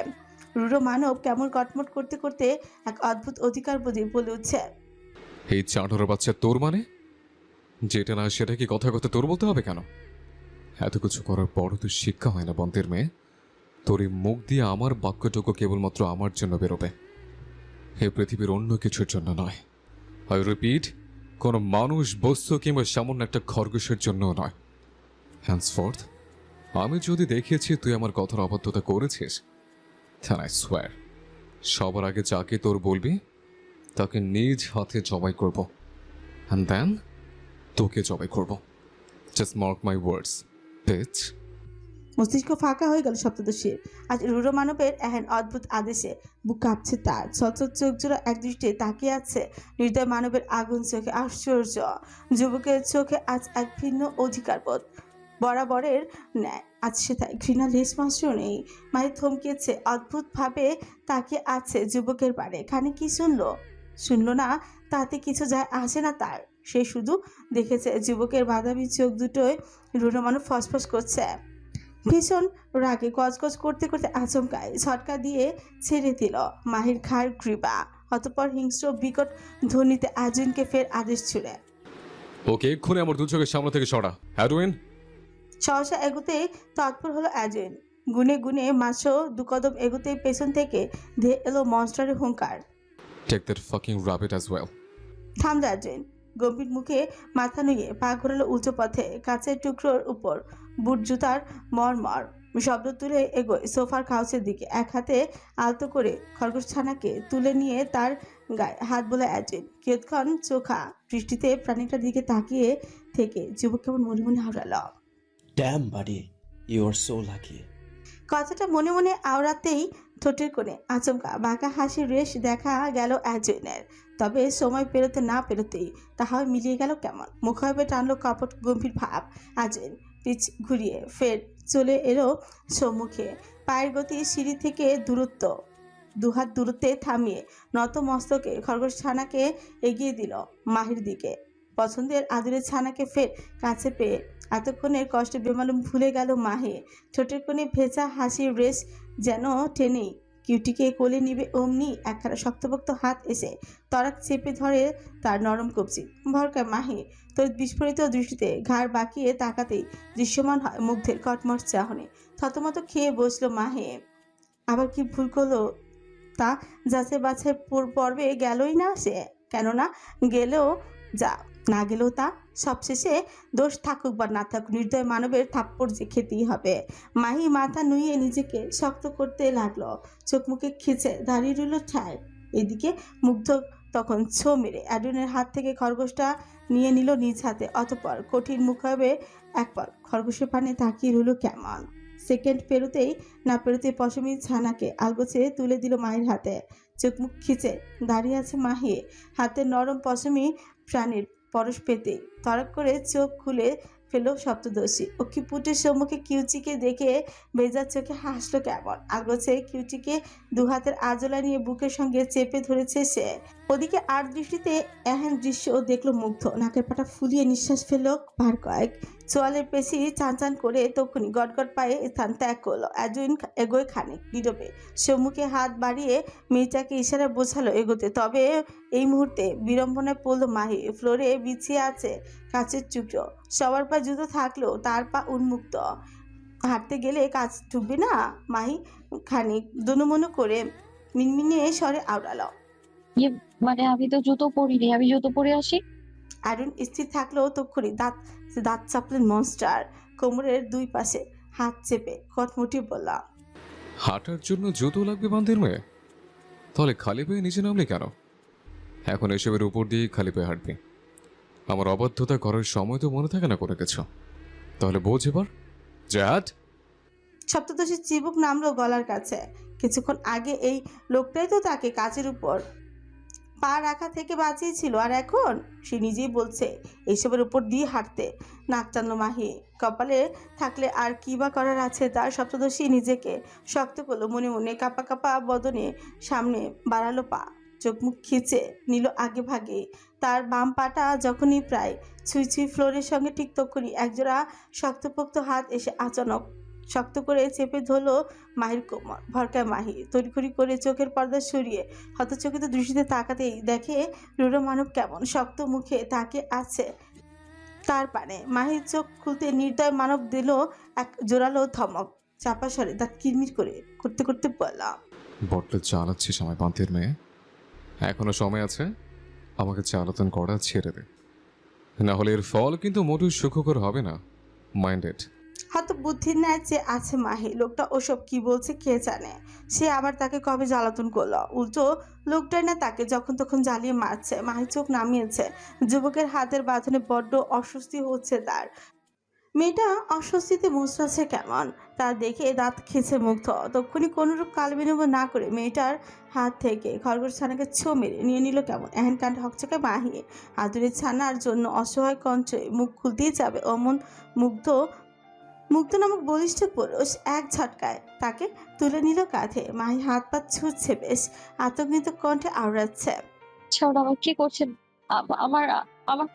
রুড়ো মানব কেমন কটমট করতে করতে এক অদ্ভুত অধিকার বোধে বলে উঠছে। এই চাঁটার বাচ্চা তোর মানে? যেটা না সেটা কি কথা কথা তোর বলতে হবে কেন? এত কিছু করার পরও তো শিক্ষা হয় না বন্তের মেয়ে? তোর এই মুখ দিয়ে আমার বাক্যটুকু কেবলমাত্র আমার জন্য বেরোবে, এই পৃথিবীর অন্য কিছুর জন্য নয়। আই রিপিট, কোনো মানুষ, বস্তু কিংবা সামান্য একটা খরগোশের জন্যও নয়। হ্যান্সফোর্থ আমি যদি দেখিয়েছি তুই আমার কথার অবাধ্যতা করেছিস, then I swear সবার আগে যাকে তোর বলবি তাকে নিজ হাতে জবাই করব, and then তোকে জবাই করব। Just mark my words, bitch. মস্তিষ্ক ফাঁকা হয়ে গেল সপ্তদশীর। আজ রুড়ো মানবের এহেন অদ্ভুত আদেশে বুক কাঁপছে তার। ছলছল চোখ জোড়া এক দৃষ্টিতে তাকিয়ে আছে হৃদয় মানবের আগুন চোখে। আশ্চর্য, যুবকের চোখে আজ এক ভিন্ন অধিকারবোধ, বরাবরের ন্যায় আজ সে তাই ঘৃণা লেশ মাত্র নেই। মায়ের থমকেছে, অদ্ভুতভাবে তাকিয়ে আছে যুবকের পারে। খানি কি শুনলো না, তাতে কিছু যায় আসে না তার। সে শুধু দেখেছে যুবকের বাদামি চোখ দুটোয় রুড়ো মানব ফসফস করছে। ভীষণ রাগে গজগজ করতে করতে আচমকায় ঝটকা দিয়ে ছেড়ে দিল মাহির ঘাড় গ্রীবা। অতঃপর হিংস্র বিকট ধ্বনিতে আজুনকে ফের আদেশ ছুড়ে, ওকে এক্ষুনি আমার দু চোখের সামনে থেকে সরা। অ্যাডউইন। সহসা এগোতে তৎপর হলো অ্যাজুইন। গুনে গুনে মাত্র দু কদম এগোতেই পেছন থেকে ধেয়ে এলো মনস্টারের হুঙ্কার। Take that fucking rabbit as well. থামলো অ্যাজুইন। গম্ভীর মুখে মাথা নুয়ে পা ঘোরালো উল্টো পথে। কাঁচের টুকরোর উপর বুট জুতার মরমর শব্দ তুলে এগোয় সোফার কাউচের দিকে। এক হাতে আলতো করে খরগোশ ছানাকে তুলে নিয়ে তার গায়ে হাত বোলা অ্যাজুইন। কিয়ৎক্ষণ চোখা দৃষ্টিতে প্রাণীটার দিকে তাকিয়ে থেকে যুবক কেমন মনে মনে হাওড়ালো, damn buddy, you are so lucky. কথাটা মনে মনে আওড়াতেই ঠোঁটের কোণে আচমকা বাঁকা হাসির রেশ দেখা গেল অ্যাজুইনের। তবে সময় পেরোতে না পেরোতেই তাহাও মিলিয়ে গেল কেমন। মুখাবে টানলো কপট গম্ভীর ভাব। অ্যাজুইন পিছ ঘুরিয়ে ফের চলে এলো সম্মুখে। পায়ের গতি সিঁড়ি থেকে দূরত্ব, দুহাত দূরত্বে থামিয়ে নত মস্তকে খরগোশ ছানাকে এগিয়ে দিল মাহির দিকে। পছন্দের আদুরের ছানাকে ফের কাছে পেয়ে এতক্ষণের কষ্ট বেমালুম ভুলে গেল মাহি। ঠোঁটের কোণে ভেজা হাসির রেশ যেন টেনেই কিউটিকে কোলে নিবে অমনি একখানা শক্তপোক্ত হাত এসে তরাক চেপে ধরে তার নরম কবজি। ভরকায় মাহি তোর বিস্ফোরিত দৃষ্টিতে ঘাড় বাঁকিয়ে তাকাতেই দৃশ্যমান হয় মুগ্ধের কটমট চাহনি। থতমত খেয়ে বসলো মাহি। আবার কি ভুল করলো তা যাচাই বাছাই পর্বে গেলই না সে। কেননা গেলেও যা, না গেলেও তা, সবশেষে দোষ থাকুক বা না থাকুক নির্দয় মানবের থাপ্পড় যে খেতেই হবে। মাহি মাথা নুইয়ে নিজেকে শক্ত করতে লাগলো, চোখ মুখে খিচে দাঁড়িয়ে রইল ঠায়। এদিকে মুগ্ধ তখন ছো মেরে অ্যাডুনের হাত থেকে খরগোশটা নিয়ে নিল নিজ হাতে। অতঃপর কঠিন মুখাবে একবার খরগোশের পানে তাকিয়ে রইল কেমন। সেকেন্ড পেরোতেই না পেরোতেই পশমি ছানাকে আলগোছে তুলে দিল মায়ের হাতে। চোখ মুখ খিচে দাঁড়িয়ে আছে মাহি, হাতে নরম পশমি প্রাণীর পরশ পেতেই তড়ক করে চোখ খুলে ফেলো সপ্তদশী। অক্ষিপুটের সম্মুখে কিউচিকে দেখে বেজার চোখে হাসলো কেমন। আগোছে কিউটিকে দুহাতের আজলা নিয়ে বুকের সঙ্গে চেপে ধরেছে সে। ওদিকে আর দৃষ্টিতে এহেন দৃশ্য দেখলো মুগ্ধ। নাকের পাটা ফুলিয়ে নিঃশ্বাস ফেললো বার কয়েক। চোয়ালের পেশি চান করে তখনই গটগট পায়ে স্থান ত্যাগ করলো। অ্যাজুইন এগোয় খানিক নীরবে, সম্মুখে হাত বাড়িয়ে মেয়েটাকে ইশারা বোঝালো এগোতে। তবে এই মুহূর্তে বিড়ম্বনায় পড়লো মাহি। ফ্লোরে বিছিয়ে আছে কাচের টুকরো। সবার পা জুতো থাকলেও তার পা উন্মুক্ত। হাঁটতে গেলে কাজ ঢুকবে না। মাহি খানিক দনুমনু করে মিনমিনিয়ে স্বরে আওড়ালো, ইয়ে মানে আমি তো জুতো পরিনি, আমি জুতো পরে আসি। অ্যাডুন স্থির থাকলেও তক্ষুনি দাঁত চাপলেন মনস্টার। কোমরের দুই পাশে হাত চেপে কটমুটি বললাম, হাঁটার জন্য জুতো লাগবে বান্দির মেয়ে? তাহলে খালি পায়ে নিচে নামলে কেন? এখন এসবের উপর দিয়ে খালি পায়ে হাঁটবি? আমার অবাধ্যতা করার সময় তো মনে থাকে না কোনো কিছু। তাহলে বোঝ এবার, জ্যাট। সপ্তদশী চিবুক নামলো গলার কাছে। কিছুক্ষণ আগে এই লোকটাই তো তাকে কাচের উপর পা রাখা থেকে বাঁচিয়েছিল, আর এখন সে নিজেই বলছে এইসবের উপর দিয়ে হাঁটতে। নাক টানলো মাহি। কপালে থাকলে আর কি বা করার আছে তার। সপ্তদশী নিজেকে শক্ত করলো মনে মনে। কাপা কাপা বদনে সামনে বাড়ালো পা, চোখ মুখ খিচে নিল আগে ভাগে। তার বাম পাটা যখনই প্রায় ছুঁই ফ্লোরের সঙ্গে ঠিক তখনই একজোড়া শক্তপোক্ত হাত এসে আচানক শক্ত করে চেপে ধরলো মাহির কোমর। ভরকায় মাহি তড়িঘড়ি করে চোখের পর্দা সরিয়ে হতচকিত দৃষ্টিতে তাকাতেই দেখে রূঢ় মানব কেমন শক্ত মুখে তাকে আছে তার পানে। মাহির চোখ খুলতে নির্দয় মানব দিল এক জোরালো ধমক। চাপা স্বরে দাঁত কিরমির করতে করতে বললাম, বড্ড চালাচ্ছিস আমায় বান্তির মেয়ে। এখনো সময় আছে, আমাকে চালাতন করা ছেড়ে দে, না হলে এর ফল কিন্তু মোটেও সুখকর হবে না। মাইন্ডেড। হয়তো বুদ্ধির ন্যায় যে আছে মাহি। লোকটা ওসব কি বলছে কে জানে। সে আবার তাকে কবে জ্বালাতন করলো। উল্টো লোকটাই না তাকে যখন তখন জ্বালিয়ে মারছে। মাহি চোখ নামিয়েছে। যুবকের হাতের বাঁধনে বড্ড অস্বস্তি হচ্ছে তার। মেয়েটা অস্বস্তিতে মুচড়াচ্ছে কেমন তা দেখে দাঁত খেছে মুগ্ধ। তক্ষুনি কোনোরূপ কাল বিনিময় না করে মেয়েটার হাত থেকে খরগোশ ছানাকে ছো মেরে নিয়ে নিল কেমন এহেন কাণ্ড হকচকে মাহি। আদুরের ছানার জন্য অসহায় কণ্ঠে মুখ খুলতেই যাবে অমন মুগ্ধ নামক বলিষ্ঠ পুরুষ এক ঝটকায় তাকে তুলে নিল কাঁধে। মাহি হাত পা ছুটছে বেশ, আতঙ্কিত কণ্ঠে আওড়াচ্ছে, ছাড়ুন, আমার কি করছেন? আমার আমার